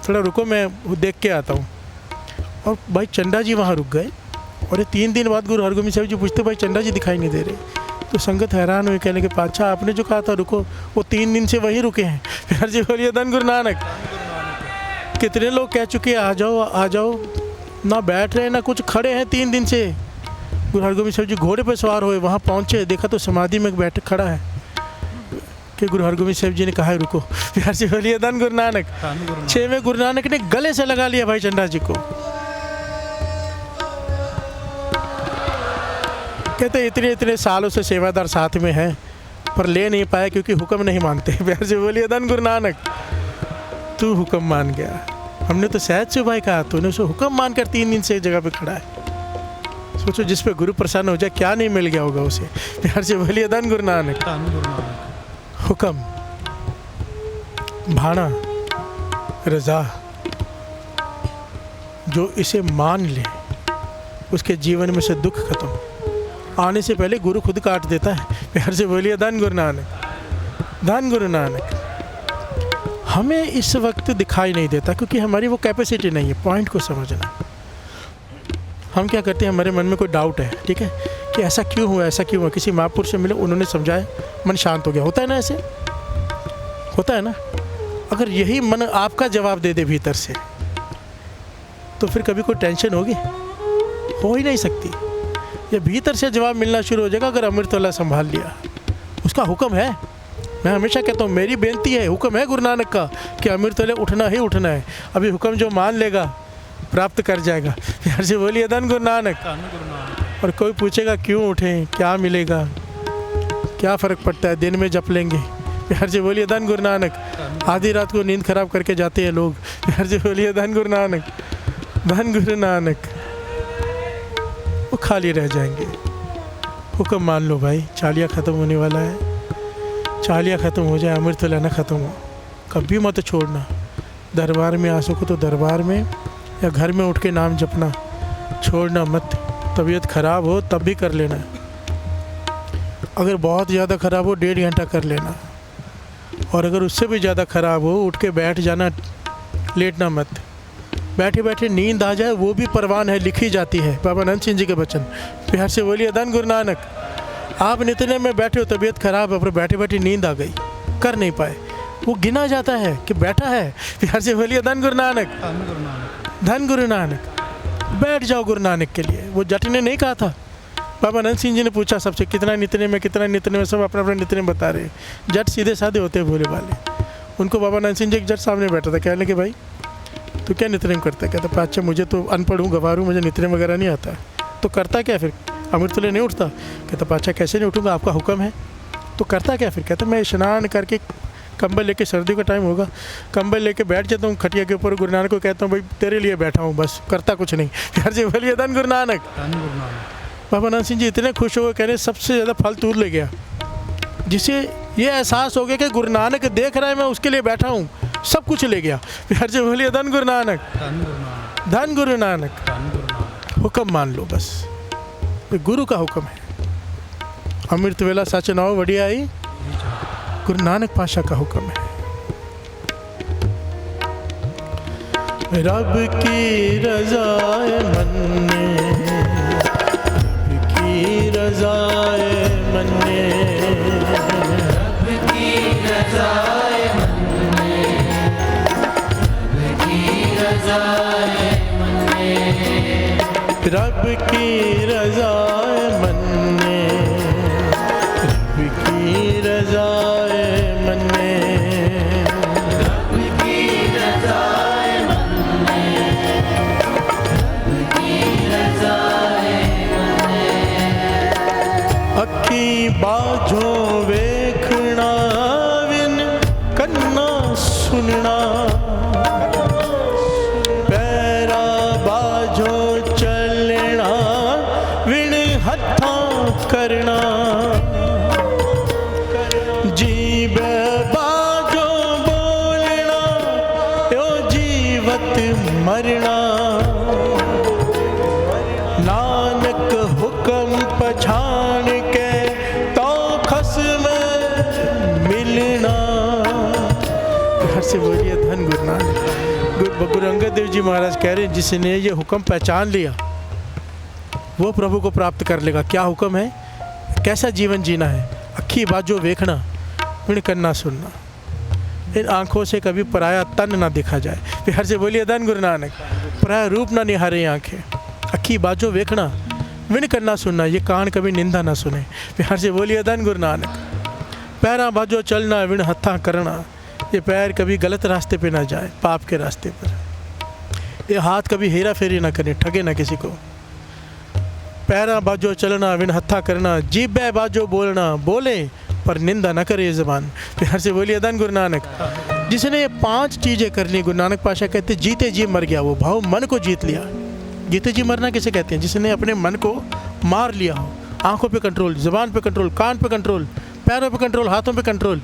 थोड़ा रुको मैं देख के आता हूँ। और भाई चंडा जी वहाँ रुक गए। और ये 3 दिन बाद गुरु हरगोबिंद साहब जी पूछते भाई चंडा जी दिखाई नहीं दे रहे। तो संगत हैरान हुई, कहने के पातशाह आपने जो कहा था रुको, वो 3 दिन से वहीं रुके हैं। प्यार से बोलिए धन गुरु नानक। कितने लोग कह चुके हैं आ जाओ आ जाओ, ना बैठ रहे ना कुछ, खड़े हैं 3 दिन से। गुरु हरगोबिंद साहब जी घोड़े पर सवार हुए, वहाँ पहुँचे, देखा तो समाधि में बैठ खड़ा है कि गुरु हरगोबिंद साहब जी ने कहा है रुको। प्यार से बोलिए धन गुरु नानक। 6वें गुरु नानक ने गले से लगा लिया भाई चंडा जी को। कहते इतने सालों से सेवादार साथ में हैं पर ले नहीं पाए क्योंकि हुक्म नहीं मानते। प्यार से बोलिए धन गुरु नानक। तू हुक्म मान गया, हमने तो सहज से भाई कहा, तूने उसे हुक्म मान कर 3 दिन से एक जगह पे खड़ा है। सोचो जिस पे गुरु प्रसन्न हो जाए क्या नहीं मिल गया होगा उसे। प्यार से बोलिए धन गुरु नानक। हुक्म, भाना, रजा, जो इसे मान ले उसके जीवन में से दुख खत्म। आने से पहले गुरु खुद काट देता है। प्यार से बोलिए धन गुरु नानक, धन गुरु नानक। हमें इस वक्त दिखाई नहीं देता क्योंकि हमारी वो कैपेसिटी नहीं है पॉइंट को समझना। हम क्या करते हैं, हमारे मन में कोई डाउट है, ठीक है, कि ऐसा क्यों हुआ, ऐसा क्यों हुआ। किसी महापुरुष से मिले, उन्होंने समझाया, मन शांत हो गया। होता है ना, ऐसे होता है ना। अगर यही मन आपका जवाब दे दे भीतर से, तो फिर कभी कोई टेंशन होगी? हो ही नहीं सकती। ये भीतर से जवाब मिलना शुरू हो जाएगा अगर अमृतवाला संभाल लिया। उसका हुक्म है। मैं हमेशा कहता हूँ, मेरी बेनती है, हुक्म है गुरु नानक का कि अमृतवाले उठना ही उठना है। अभी हुक्म जो मान लेगा प्राप्त कर जाएगा। प्यार से बोलिए धन गुरु नानक। और कोई पूछेगा क्यों उठें, क्या मिलेगा, क्या फ़र्क पड़ता है, दिन में जप लेंगे। प्यार से बोलिए धन गुरु नानक। आधी रात को नींद खराब करके जाते हैं लोग। प्यार से बोलिए धन गुरु नानक, धन गुरु नानक। वो खाली रह जाएंगे। हुक्म मान लो भाई, चालिया ख़त्म होने वाला है। चालिया ख़त्म हो जाए, अमृतवाला ना ख़त्म हो, कभी मत छोड़ना। दरबार में आ सको तो दरबार में या घर में उठ के नाम जपना, छोड़ना मत। तबीयत ख़राब हो तब भी कर लेना। अगर बहुत ज़्यादा ख़राब हो 1.5 घंटा कर लेना। और अगर उससे भी ज़्यादा ख़राब हो उठ के बैठ जाना, लेटना मत। बैठे बैठे नींद आ जाए वो भी परवान है, लिखी जाती है। बाबा नंद सिंह जी के वचन, प्यार से बोलिए धन गुरु नानक। आप नित्य में बैठे हो, तबीयत खराब है, पर बैठे बैठे नींद आ गई, कर नहीं पाए, वो गिना जाता है कि बैठा है। प्यार से बोलिए धन गुरु नानक, धन गुरु नानक। बैठ जाओ गुरु नानक के लिए। वो जट ने नहीं कहा था। बाबा नंद सिंह जी ने पूछा सबसे, कितना नित्य में, कितना नित्य में, सब अपना अपना नित्य में बता रहे। जट सीधे साधे होते हैं, भोले वाले। उनको बाबा नंद सिंह जी एक जट सामने बैठा था, कहने कि भाई तो क्या नित्यनेम करता है? कहता अच्छा मुझे तो अनपढ़ हूँ, गवार हूँ, मुझे नित्यनेम वगैरह नहीं आता, तो करता क्या फिर? अमृतुल्य नहीं उठता? कहता अच्छा कैसे नहीं उठूँगा, आपका हुक्म है, तो करता क्या फिर? कहता मैं स्नान करके कंबल लेके, सर्दी का टाइम होगा, कंबल लेके बैठ जाता हूँ खटिया के ऊपर, गुरु नानक को कहता हूँ भाई तेरे लिए बैठा हूँ, बस करता कुछ नहीं। प्यार से बोलिए धन गुरु नानक। बाबा नंद सिंह जी इतने खुश हो गए, कह रहे सबसे ज़्यादा फल तू ले गया, जिसे ये एहसास हो गया कि गुरु नानक देख रहा है मैं उसके लिए बैठा हूँ, सब कुछ ले गया। प्यार से बोलिए धन गुरु नानक, धन गुरु नानक। हुक्म मान लो बस, ये गुरु का हुक्म है। अमृत वेला सच नाओ बढ़िया आई, गुरु नानक पाशा का हुक्म है। रब की रज़ाए मन्ने, रब की रज़ाए मन्ने, रब की रज़ाए मन्ने, रब की रज़ाए मन्ने, रब की रज़ाए मन्ने, रब की रज़ाए मन्ने, रब की रज़ाए मन्ने, रब की रज़ाए मन्ने। अखी बाझों वेखना विन कन्ना सुनना, पैरा बाझों चलना विन हत्थां करना, जीव बाझों बोलना यो जीवत मरना, नानक हुक्म पछान के तो खस्म मिलना। घर से बोलिए धन गुरु नानक। गुरु अंगद देव जी महाराज कह रहे हैं जिसने ये हुक्म पहचान लिया वो प्रभु को प्राप्त कर लेगा। क्या हुक्म है, कैसा जीवन जीना है? अखी बाजो वेखना विण करना सुनना, इन आँखों से कभी पराया तन ना देखा जाए। प्यार से बोलिए धन गुरु नानक। पराया रूप ना निहारे आँखें, अखी बाजो वेखना विण करना सुनना, ये कान कभी निंदा ना सुने। प्यार से बोलिए धन गुरु नानक। पैरा बाजो चलना विण हत्था करना, ये पैर कभी गलत रास्ते पे ना जाए, पाप के रास्ते पर। ये हाथ कभी हेरा फेरी ना करे, ठगे ना किसी को। पैरा बाजो चलना विन हत्था करना, जीभ बाजो बोलना, बोले पर निंदा न करे ये ज़बान। प्यार से बोलिए धन गुरु नानक। जिसने ये 5 चीज़ें कर ली, गुरु नानक पाशा कहते जीते जी मर गया, वो भाव मन को जीत लिया। जीते जी मरना किसे कहते हैं? जिसने अपने मन को मार लिया हो। आंखों पे कंट्रोल, ज़बान पे कंट्रोल, कान पे कंट्रोल, पैरों पे कंट्रोल, हाथों पे कंट्रोल,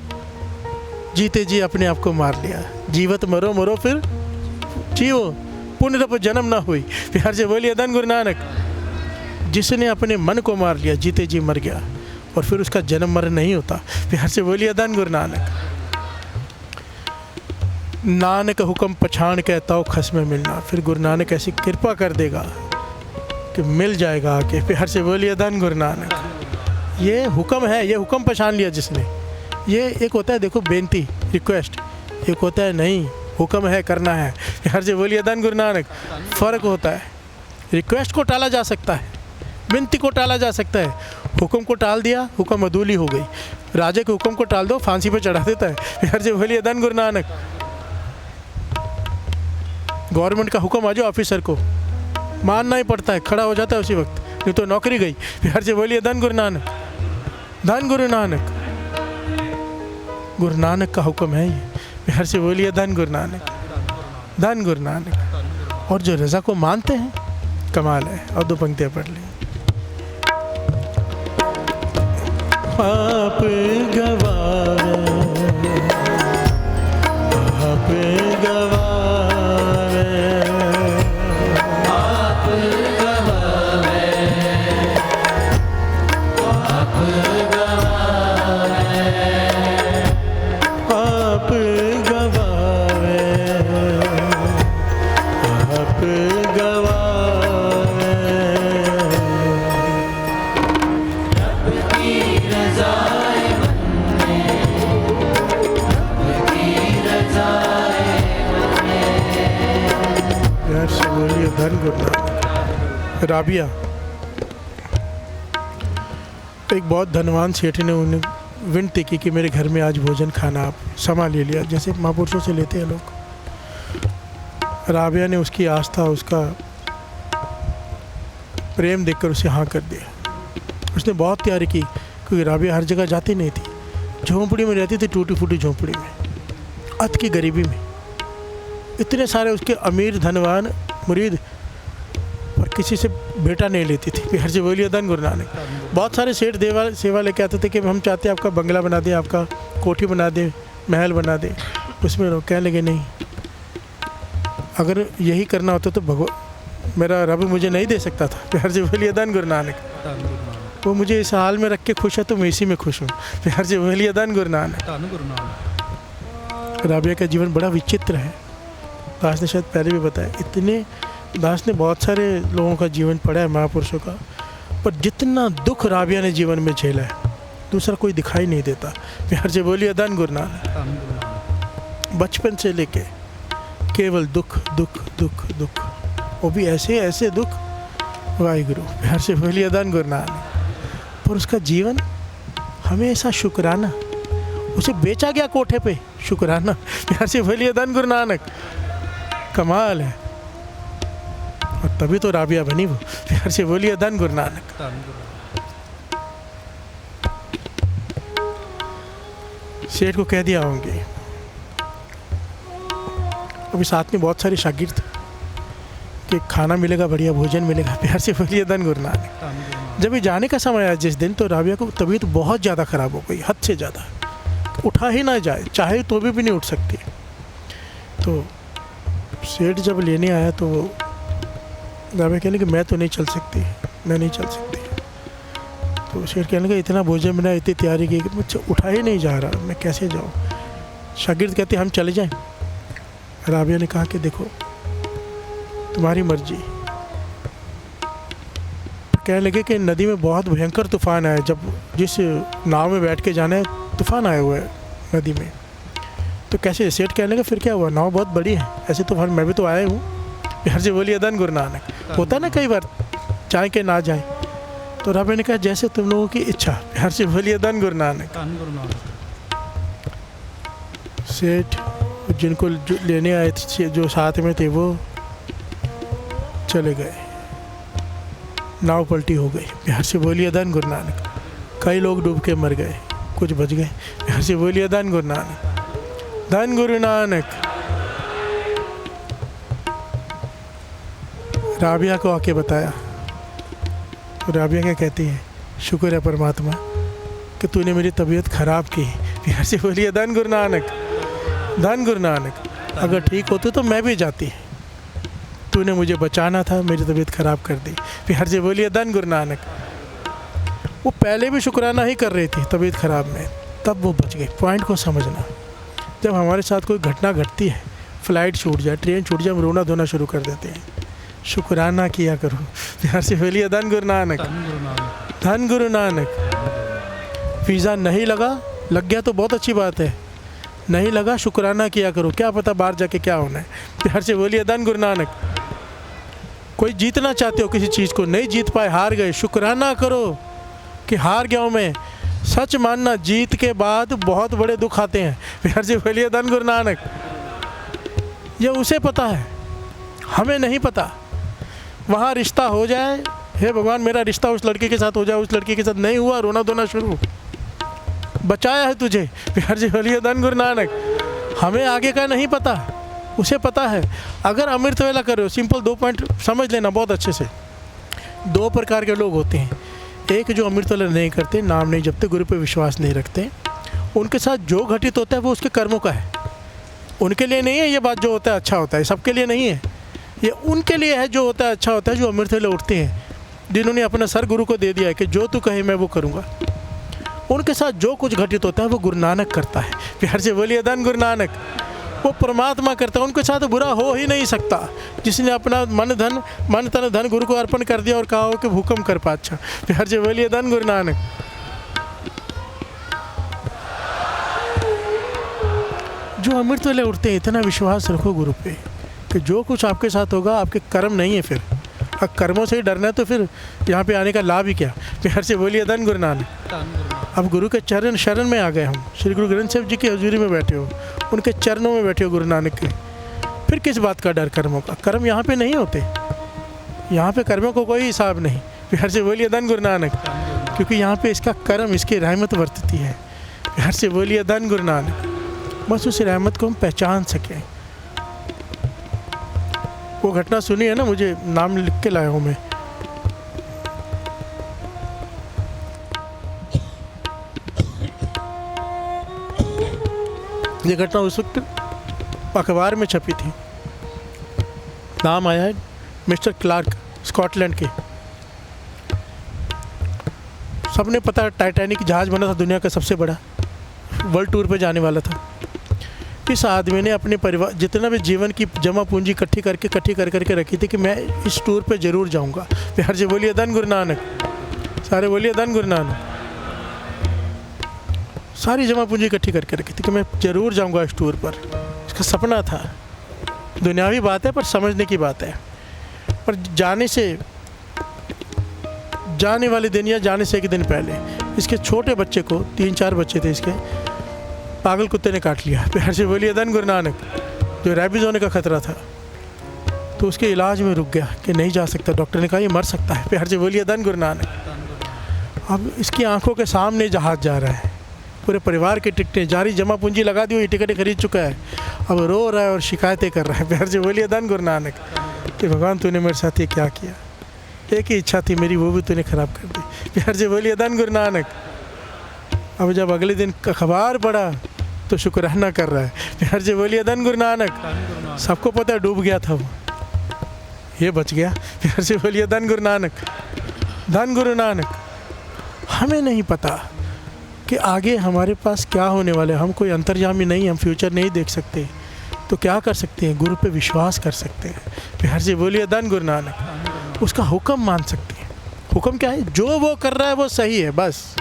जीते जी अपने आप को मार लिया। जीवत मरो मरो फिर जियो, पुण्य पर जन्म ना हुई। प्यार से बोलिए धन गुरु नानक। जिसने अपने मन को मार लिया, जीते जी मर गया, और फिर उसका जन्म मरण नहीं होता। प्यार से बोलिए धन गुरु नानक। नानक हुक्म पछाण के तो खस में मिलना, फिर गुरु नानक ऐसी कृपा कर देगा कि मिल जाएगा आके। प्यार से बोलिए धन गुरु नानक। ये हुक्म है, ये हुक्म पहचान लिया जिसने। ये एक होता है देखो बेनती, रिक्वेस्ट, एक होता है नहीं हुक्म है करना है। प्यार से बोलिए धन गुरु नानक। फ़र्क होता है। रिक्वेस्ट को टाला जा सकता है, विनती को टाला जा सकता है, हुक्म को टाल दिया, हुक्म अधूरी हो गई। राजा के हुक्म को टाल दो, फांसी पे चढ़ा देता है। प्यार से बोलिए धन गुरु नानक। गवर्नमेंट का हुक्म आ जाओ ऑफिसर को, मानना ही पड़ता है, खड़ा हो जाता है उसी वक्त, नहीं तो नौकरी गई। प्यार से बोलिए धन गुरु नानक, धन गुरु नानक। गुरु नानक का हुक्म है ये। प्यार से बोलिए धन गुरु नानक, धन गुरु नानक। और जो रज़ा को मानते हैं कमाल है। और 2 पंक्तियाँ पढ़ लें। आप गवावे, आप गवावे, आप गवावे, आप गवावे, आप गवावे, आप धन गुरु नानक। राबिया, एक बहुत धनवान सेठ ने उन्हें विनती की कि मेरे घर में आज भोजन खाना आप समा ले लिया, जैसे महापुरुषों से लेते हैं लोग। राबिया ने उसकी आस्था, उसका प्रेम देखकर उसे हाँ कर दिया। उसने बहुत तैयारी की, क्योंकि राबिया हर जगह जाती नहीं थी, झोंपड़ी में रहती थी, टूटी फूटी झोंपड़ी में, अत की गरीबी में। इतने सारे उसके अमीर धनवान मुरीद, पर किसी से बेटा नहीं लेती थी। बिहार से बोलिए धन गुरु नानक। बहुत सारे सेठ देवा सेवा लेके आते थे कि हम चाहते हैं आपका बंगला बना दें, आपका कोठी बना दें, महल बना दें। उसमें लोग कहने लगे नहीं, अगर यही करना होता तो भगवान मेरा रब मुझे नहीं दे सकता था। बिहार से बोलिए धन गुरु नानक। वो मुझे इस हाल में रख के खुश है तो मैं इसी में खुश हूँ। बिहार से बोलिए धन गुरु नानक। राबिया का जीवन बड़ा विचित्र है। दास ने शायद पहले भी बताया, इतने दास ने बहुत सारे लोगों का जीवन पढ़ा है, महापुरुषों का, पर जितना दुख राबिया ने जीवन में झेला है दूसरा कोई दिखाई नहीं देता। प्यार से बोलिए धन गुरु नानक। बचपन से लेके केवल दुख दुख दुख दुख, वो भी ऐसे ऐसे दुख, वाहिगुरु। प्यार से बोलिए धन गुरु नानक। पर उसका जीवन हमेशा शुक्राना, उसे बेचा गया कोठे पे, शुक्राना। प्यार से बोलिए धन गुरु नानक। कमाल है। और तभी तो राबिया बनी वो। प्यार से बोलिए धन गुरु नानक। सेठ को कह दिया होंगे, अभी साथ में बहुत सारे शागिर्द, कि खाना मिलेगा, बढ़िया भोजन मिलेगा। प्यार से बोलिए धन गुरु नानक। जब ये जाने का समय आया जिस दिन, तो राबिया को तबीयत बहुत ज़्यादा ख़राब हो गई, हद से ज़्यादा। उठा ही ना जाए, चाहे तो भी नहीं उठ सकती। तो सेठ जब लेने आया तो वो राबिया कहने कि मैं तो नहीं चल सकती, मैं नहीं चल सकती। तो सेठ कहने का इतना भोजन बनाया, इतनी तैयारी की कि मुझसे उठा ही नहीं जा रहा, मैं कैसे जाऊँ। शागिर्द कहते हम चले जाएं। राबिया ने कहा कि देखो तुम्हारी मर्जी। कहने लगे कि नदी में बहुत भयंकर तूफान आया, जब जिस नाव में बैठ के जाना है तूफान आया हुआ है नदी में। तो कैसे? सेठ कहने लगे फिर क्या हुआ, नाव बहुत बड़ी है, ऐसे तूफान मैं भी तो आया हूँ। प्यार से बोलिए धन गुरु नानक। होता ना कई बार, चाहे कि ना जाए। तो राबिया ने कहा जैसे तुम लोगों की इच्छा। प्यार से बोलिए धन गुरु नानक। सेठ जिनको लेने आए थे, जो साथ में थे, वो चले गए, नाव पलटी हो गई। प्यार से बोलिए धन गुरु नानक। कई लोग डूब के मर गए, कुछ बच गए। प्यार से बोलिए धन गुरु नानक। धन गुरु नानक। राबिया को आके बताया, तो राबिया क्या कहती है, शुक्र है परमात्मा कि तूने मेरी तबीयत ख़राब की। प्यार से बोलिए धन गुरु नानक। धन गुरु नानक। अगर ठीक होती तो मैं भी जाती, तूने मुझे बचाना था, मेरी तबीयत ख़राब कर दी। प्यार से बोलिए धन गुरु नानक। वो पहले भी शुक्राना ही कर रही थी तबीयत ख़राब में, तब वो बच गई। पॉइंट को समझना, जब हमारे साथ कोई घटना घटती है, फ्लाइट छूट जाए, ट्रेन छूट जाए, हम रोना धोना शुरू कर देते हैं। शुक्राना किया करो। प्यार से बोलिए धन गुरु नानक। धन गुरु नानक। वीज़ा नहीं लगा, लग गया तो बहुत अच्छी बात है, नहीं लगा शुक्राना किया करो, क्या पता बाहर जाके क्या होना है। प्यार से बोलिए धन गुरु नानक। कोई जीतना चाहते हो किसी चीज़ को, नहीं जीत पाए, हार गए, शुक्राना करो कि हार गया हूँ मैं। सच मानना, जीत के बाद बहुत बड़े दुख आते हैं। प्यार से बोलिए धन गुरु नानक। ये उसे पता है, हमें नहीं पता। वहाँ रिश्ता हो जाए, हे भगवान मेरा रिश्ता उस लड़के के साथ हो जाए, उस लड़के के साथ नहीं हुआ, रोना धोना शुरू। बचाया है तुझे। प्यार से बोलिए धन गुरु नानक। हमें आगे का नहीं पता, उसे पता है। अगर अमृत वेला करो, सिंपल 2 पॉइंट समझ लेना बहुत अच्छे से। 2 प्रकार के लोग होते हैं, एक जो अमृत वेला नहीं करते, नाम नहीं जपते, गुरु पे विश्वास नहीं रखते, उनके साथ जो घटित होता है वो उसके कर्मों का है, उनके लिए नहीं है। ये बात जो होता है अच्छा होता है, सबके लिए नहीं है। ये उनके लिए है जो होता है अच्छा होता है, जो अमृत वेला उठते हैं, जिन्होंने अपना सर गुरु को दे दिया है कि जो तू कहे मैं वो करूँगा। उनके साथ जो कुछ घटित होता है वो गुरु नानक करता है। प्यार से बोलिए धन गुरु नानक। वो परमात्मा करता है, उनके साथ बुरा हो ही नहीं सकता। जिसने अपना मन तन धन गुरु को अर्पण कर दिया और कहा हो कि हुक्म कर पातशाह। प्यार से बोलिए धन गुरु नानक। जो अमृत वेले उठते हैं, इतना विश्वास रखो गुरु पे, कि जो कुछ आपके साथ होगा आपके कर्म नहीं है। फिर अब कर्मों से ही डरना है तो फिर यहाँ पे आने का लाभ ही क्या। प्यार से बोलिए धन गुरु नानक। अब गुरु के चरण शरण में आ गए हम, श्री गुरु ग्रंथ साहिब जी की हजूरी में बैठे हो, उनके चरणों में बैठे हो गुरु नानक के, फिर किस बात का डर कर्मों का। कर्म यहाँ पे नहीं होते, यहाँ पे कर्मों को कोई हिसाब नहीं। प्यार से बोलिए धन गुरु नानक, क्योंकि यहाँ पे इसका कर्म, इसकी रहमत वर्तती है। प्यार से बोलिए धन गुरु नानक। बस उस रहमत को हम पहचान सकें। वो घटना सुनी है ना, मुझे नाम लिख के लाया हूँ मैं। ये घटना उस वक्त अखबार में छपी थी। नाम आया है मिस्टर क्लार्क, स्कॉटलैंड के। सबने पता, टाइटैनिक जहाज़ बना था दुनिया का सबसे बड़ा, वर्ल्ड टूर पे जाने वाला था। इस आदमी ने अपने परिवार जितना भी जीवन की जमा पूंजी इकट्ठी करके रखी थी कि मैं इस टूर पे ज़रूर जाऊंगा। प्यार से बोलिए धन गुरु नानक, सारे बोलिए धन गुरु नानक। सारी जमा पूंजी इकट्ठी करके रखी थी कि मैं ज़रूर जाऊंगा इस टूर पर। इसका सपना था, दुनियावी बात है पर समझने की बात है। पर जाने वाले दिन या जाने से एक दिन पहले इसके छोटे बच्चे को, 3-4 बच्चे थे इसके, पागल कुत्ते ने काट लिया। प्यार से बोलिए धन गुरु नानक। जो रैबीज होने का खतरा था, तो उसके इलाज में रुक गया कि नहीं जा सकता। डॉक्टर ने कहा ये मर सकता है। प्यार से बोलिए धन गुरु नानक। अब इसकी आंखों के सामने जहाज़ जा रहा है, पूरे परिवार की टिकटें जारी, जमा पूंजी लगा दी हुई, टिकटें खरीद चुका है। अब रो रहा है और शिकायतें कर रहा है। प्यार से बोलिए धन गुरु नानक कि भगवान तूने मेरे साथ ये क्या किया। एक ही इच्छा थी मेरी, वो भी तूने खराब कर दी। प्यार से बोलिए धन गुरु नानक। अब जब अगले दिन अखबार पढ़ा तो शुक्राना कर रहा है। प्यार से बोलिए धन गुरु नानक। सबको पता है डूब गया था वो, ये बच गया। प्यार से बोलिए धन गुरु नानक, धन गुरु नानक। हमें नहीं पता कि आगे हमारे पास क्या होने वाला है। हम कोई अंतर्यामी नहीं, हम फ्यूचर नहीं देख सकते, तो क्या कर सकते हैं? गुरु पे विश्वास कर सकते हैं। प्यार से बोलिए धन गुरु नानक। उसका हुक्म मान सकते हैं। हुक्म क्या है? जो वो कर रहा है वो सही है, बस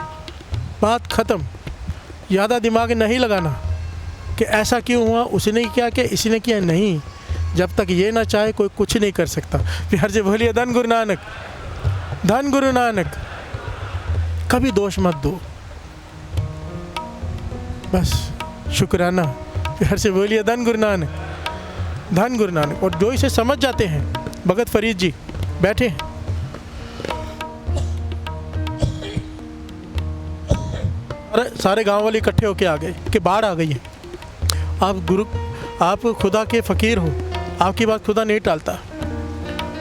बात ख़त्म। ज़्यादा दिमाग नहीं लगाना कि ऐसा क्यों हुआ, उसने क्या किया, इसी ने किया, नहीं। जब तक ये ना चाहे कोई कुछ नहीं कर सकता। प्यार से बोलिए धन गुरु नानक, धन गुरु नानक। कभी दोष मत दो, बस शुक्राना। प्यार से बोलिए धन गुरु नानक, धन गुरु नानक। और जो इसे समझ जाते हैं, भगत फरीद जी बैठे हैं, सारे गांव वाले इकट्ठे होके आ गए कि बाढ़ आ गई है। आप खुदा के फ़कीर हो, आपकी बात खुदा नहीं टालता।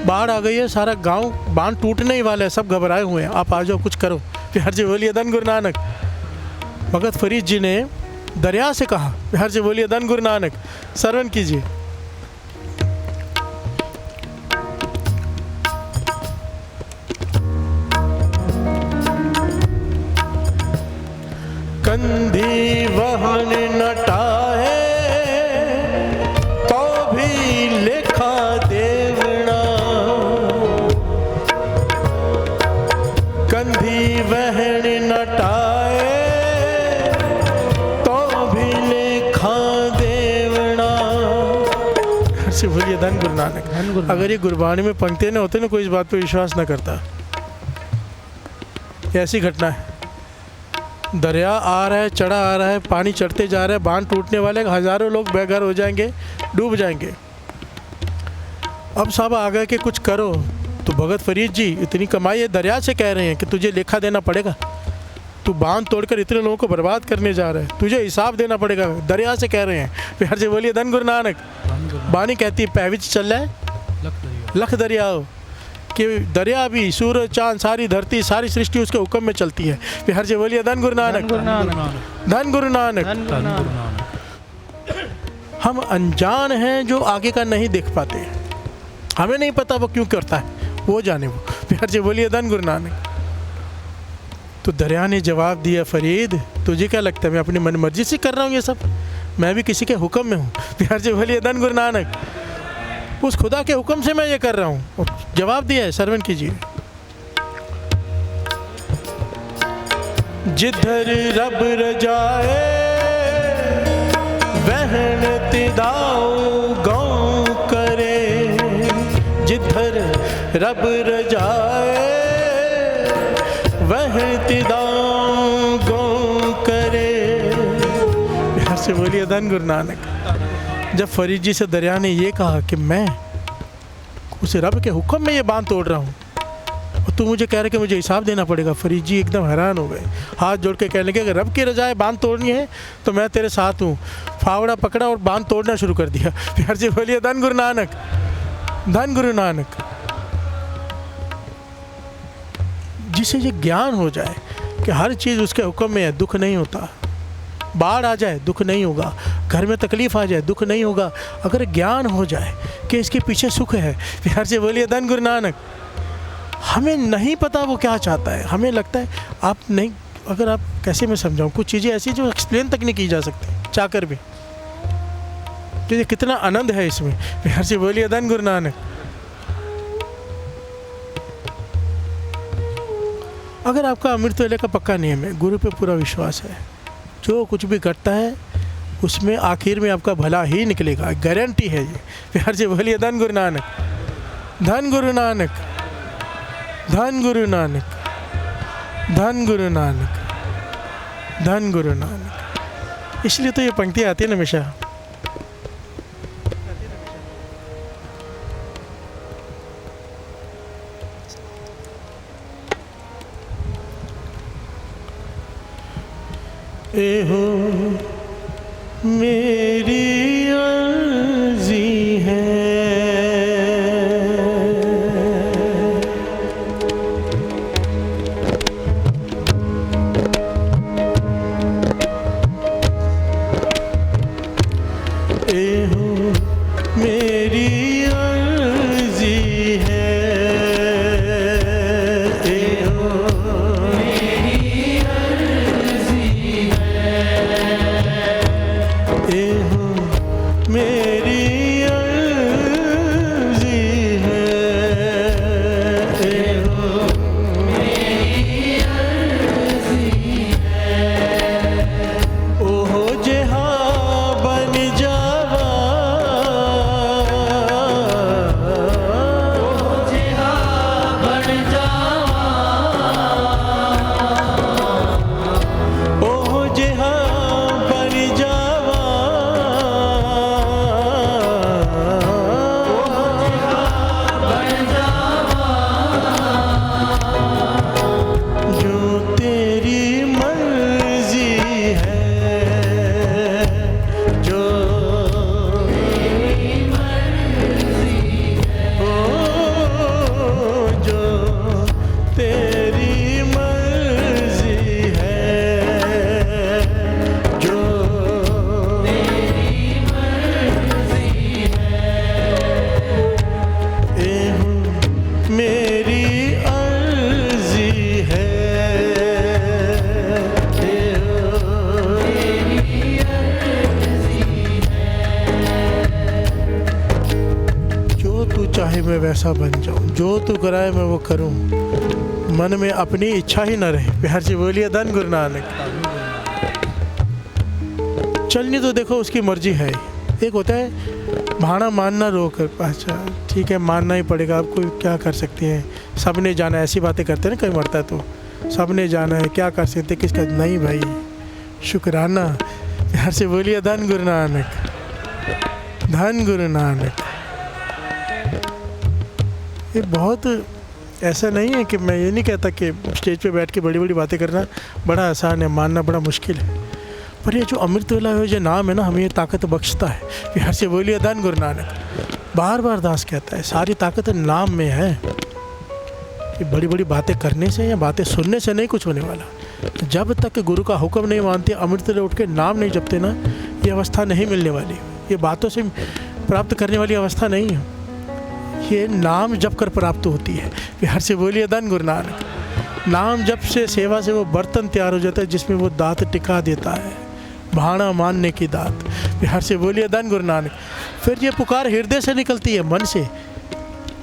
बाढ़ आ गई है, सारा गांव बांध टूटने ही वाला है, सब घबराए हुए हैं, आप आ जाओ कुछ करो। प्यार से बोलिए धन गुरु नानक। भगत फरीद जी ने दरिया से कहा, प्यार से बोलिए धन गुरु नानक। श्रवण कीजिए। कंधी वहन नटाए तो भी लेखा देवना, कंधी वहन नटाए तो भी लेखा देवना। से बोलिए धन गुरु नानक। अगर ये गुरबाणी में पंक्ति न होते ना, कोई इस बात पे विश्वास न करता। ऐसी घटना है, दरिया आ रहा है, चढ़ा आ रहा है, पानी चढ़ते जा रहा है, बांध टूटने वाले, हज़ारों लोग बेघर हो जाएंगे, डूब जाएंगे। अब सब आ गए कि कुछ करो। तो भगत फरीद जी, इतनी कमाई है, दरिया से कह रहे हैं कि तुझे लेखा देना पड़ेगा। तू बांध तोड़कर इतने लोगों को बर्बाद करने जा रहा है, तुझे हिसाब देना पड़ेगा। दरिया से कह रहे हैं। प्यार से बोलिए धन गुरु नानक। बानी कहती है पैविच चल रहा है लख दरियाओ, कि दरिया भी, सूरज चांद, सारी धरती, सारी सृष्टि उसके हुक्म में चलती है। प्यार से बोलिए धन गुरु नानक, धन गुरु नानक। हम अनजान हैं जो आगे का नहीं देख पाते, हमें नहीं पता वो क्यों करता है, वो जाने वो। प्यार से बोलिए धन गुरु नानक। तो दरिया ने जवाब दिया, फरीद तुझे क्या लगता है मैं अपनी मन मर्जी से कर रहा हूँ ये सब? मैं भी किसी के हुक्म में हूँ। प्यार से बोलिए धन गुरु नानक। उस खुदा के हुक्म से मैं ये कर रहा हूँ। जवाब दिया है, श्रवण कीजिए। जिधर रब रजाए वहन तिदाऊ गौ करे, रब रजाए वह तिदां गो करे। प्यार से बोलिए धन गुरु नानक। जब फरीद जी से दरिया ने ये कहा कि मैं उस रब के हुक्म में ये बांध तोड़ रहा हूँ और तू मुझे कह रहे कि मुझे हिसाब देना पड़ेगा, फरीद जी एकदम हैरान हो गए। हाथ जोड़ के कहने लगे अगर रब की रजाए बांध तोड़नी है तो मैं तेरे साथ हूँ। फावड़ा पकड़ा और बांध तोड़ना शुरू कर दिया। प्यार से बोलिए धन गुरु नानक, धन गुरु नानक। जिसे ये ज्ञान हो जाए कि हर चीज़ उसके हुक्म में है, दुख नहीं होता। बाढ़ आ जाए दुख नहीं होगा, घर में तकलीफ आ जाए दुख नहीं होगा, अगर ज्ञान हो जाए कि इसके पीछे सुख है। प्यार से बोलिए धन गुरु नानक। हमें नहीं पता वो क्या चाहता है, हमें लगता है आप नहीं, अगर आप कैसे मैं समझाऊं, कुछ चीज़ें ऐसी जो एक्सप्लेन तक नहीं की जा सकती चाहकर भी, तो ये कितना आनंद है इसमें। प्यार से बोलिए धन गुरु नानक। अगर आपका अमृत वेले का पक्का नियम है, गुरु पे पूरा विश्वास है, जो कुछ भी घटता है उसमें आखिर में आपका भला ही निकलेगा, गारंटी है ये। प्यार से बोलिए धन गुरु नानक, धन गुरु नानक, धन गुरु नानक, धन गुरु नानक, धन गुरु नानक। इसलिए तो ये पंक्ति आती है ना हमेशा। एहो मेरी अर्जी है, एहो मेरी अर्जी है, एहो एहो मेरी अर्जी है, एहो मेरी अर्जी है। ओहो जहाँ बन जावा, ओहो जहाँ बन जावा, ओहो जहाँ बन जावा, जो तेरी मर्जी है, जो तेरी मर्जी है, ओ जो तेरी मर्जी है, जो तेरी मर्जी है, एहो मेरी अर्जी है, एहो मेरी अर्जी है। जो तू चाहे मैं वैसा बन जाऊं, जो तू कराए मैं वो करूं, मन में अपनी इच्छा ही न रहे। प्यार से बोलिए धन गुरु नानक। चलनी तो देखो उसकी मर्जी है। एक होता है भाड़ा मानना रोक, अच्छा ठीक है मानना ही पड़ेगा, आपको क्या कर सकते हैं, सब ने जाना है, ऐसी बातें करते हैं ना, कहीं मरता है तो सब ने जाना है, क्या कर सकते, किसका नहीं भाई, शुक्राना। प्यार से बोलिए धन गुरु नानक, धन गुरु नानक। ये बहुत ऐसा नहीं है कि मैं ये नहीं कहता कि स्टेज पे बैठ के बड़ी बड़ी बातें करना बड़ा आसान है, मानना बड़ा मुश्किल है, पर ये जो अमृत वेला है जो नाम है ना, हमें ये ताकत बख्शता है। प्यार से बोलिए धन गुरु नानक। बार बार दास कहता है सारी ताकत नाम में है। ये बड़ी बड़ी बातें करने से या बातें सुनने से नहीं कुछ होने वाला। जब तक गुरु का हुक्म नहीं मानते, अमृत वेले उठ के नाम नहीं जपते ना, ये अवस्था नहीं मिलने वाली। ये बातों से प्राप्त करने वाली अवस्था नहीं है, ये नाम जप कर प्राप्त होती है। प्यार से बोलिए धन गुरु नानक। नाम जप से सेवा से वो बर्तन तैयार हो जाता है जिसमें वो दात टिका देता है, भाड़ा मानने की दात। प्यार से बोलिए धन गुरु नानक। फिर ये पुकार हृदय से निकलती है, मन से,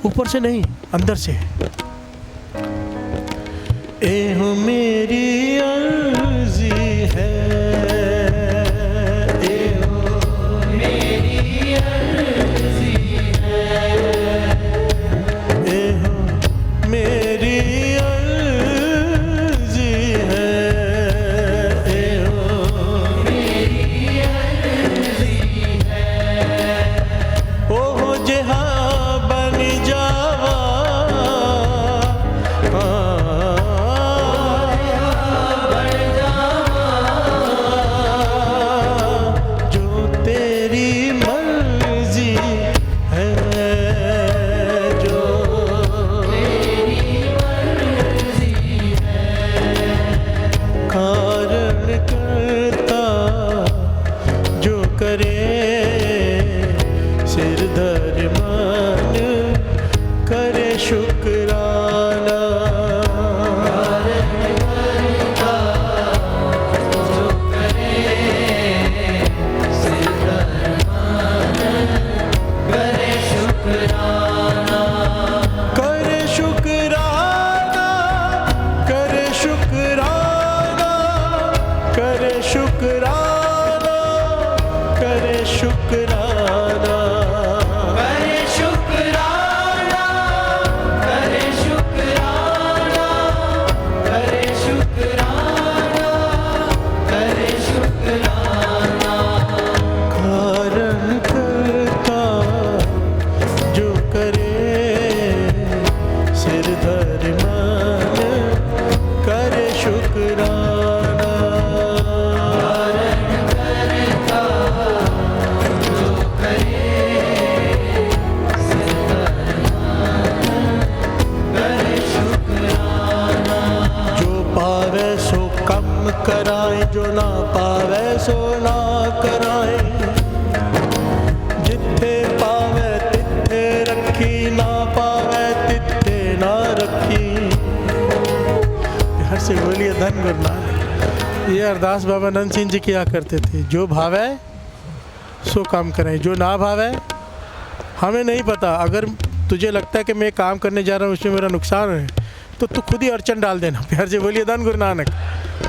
ऊपर से नहीं, अंदर से। एहो मेरी अर्जी है, एहो मेरी अर्जी है, एहो सिर धर मन करे शुक्राना। करे शुक्राना, करे शुक्राना, करे शुक्राना, करे शुक्राना। करे शुक्राना, करे शुक्राना, करे शुक्राना, करे शुक्राना। कारण करता जो करे सिर धर मन करे शुक्राना। जो पावे सो कम कराए, जो ना पावे सो ना कराए। जिथे पावे तिथे रखी, ना पावे तिथे ना रखी। हर से बोलिए धन गुरु नानक। ये अरदास बाबा नंद सिंह जी किया करते थे। जो भावे सो काम करें, जो ना भावे हमें नहीं पता। अगर तुझे लगता है कि मैं काम करने जा रहा हूँ उसमें मेरा नुकसान है तो तू खुद ही अड़चन डाल देना। प्यार से बोलिए धन गुरु नानक।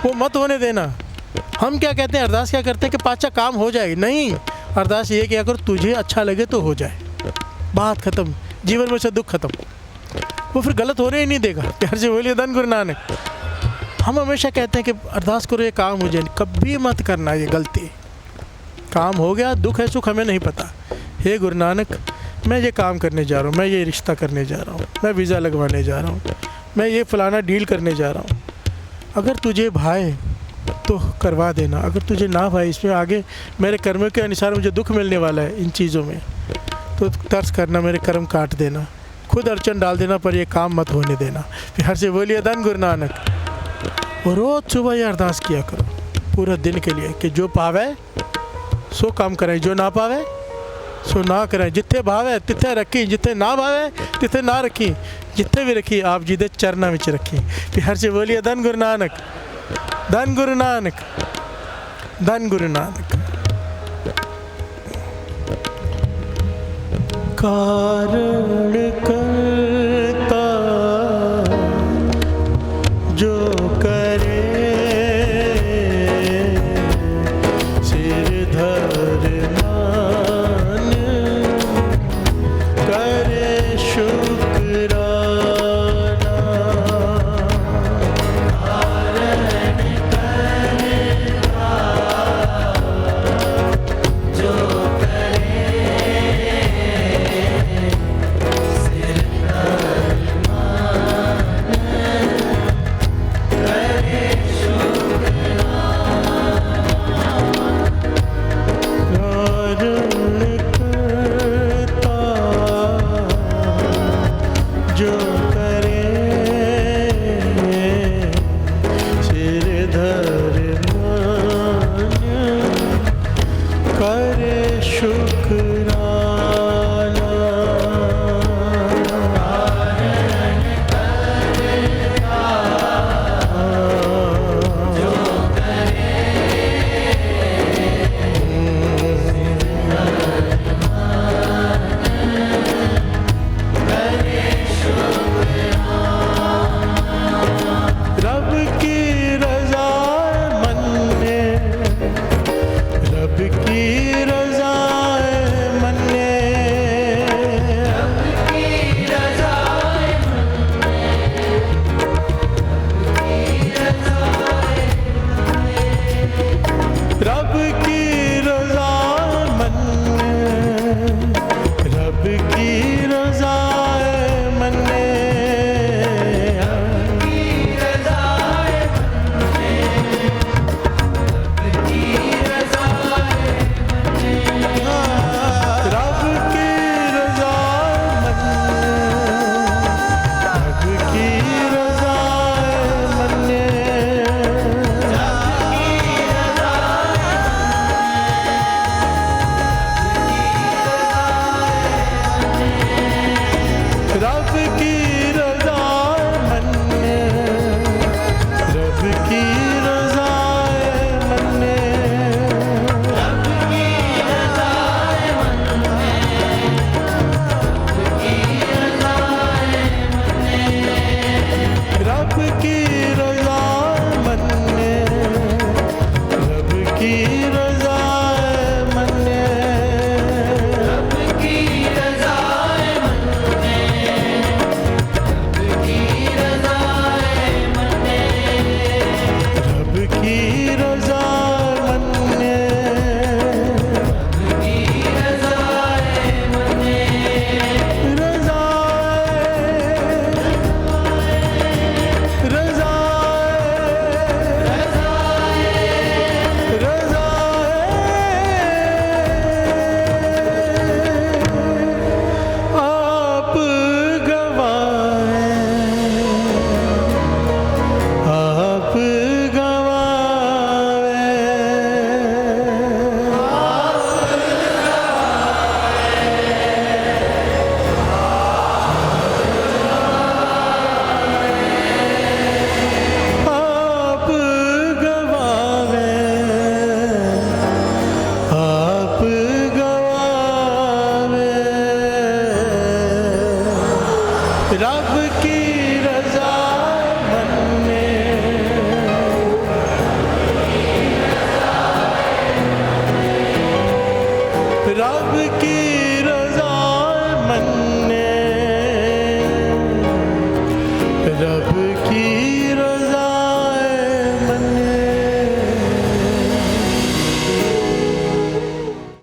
वो मत होने देना। हम क्या कहते हैं, अरदास क्या करते हैं कि पाचा काम हो जाए। नहीं, अरदास ये किया करो तुझे अच्छा लगे तो हो जाए, बात ख़त्म, जीवन में से दुख खत्म। वो फिर गलत होने ही नहीं देगा। प्यार से बोलिए धन गुरु नानक। हम हमेशा कहते हैं कि अरदास करो ये काम हो जाए, कभी मत करना ये गलती। काम हो गया, दुख है सुख हमें नहीं पता। हे गुरु नानक, मैं ये काम करने जा रहा हूँ, मैं ये रिश्ता करने जा रहा हूँ, मैं वीज़ा लगवाने जा रहा हूँ, मैं ये फ़लाना डील करने जा रहा हूँ। अगर तुझे भाए तो करवा देना, अगर तुझे ना भाई इसमें आगे मेरे कर्मों के अनुसार मुझे दुख मिलने वाला है इन चीज़ों में, तो तर्स करना, मेरे कर्म काट देना, खुद अड़चन डाल देना, पर ये काम मत होने देना। फिर से बोलिए धन गुरु नानक। और रोज़ सुबह ये अरदास किया करो पूरा दिन के लिए कि जो पावे सो काम करें, जो ना पावे सो ना करें। जिथे भावे तिथे रखी, जिथे ना भावे तिथे ना रखी, जिथे भी रखी आप जी दे चरना विच रखी। फिर से बोलिए धन गुरु नानक, धन गुरु नानक, धन गुरु नानक। कारण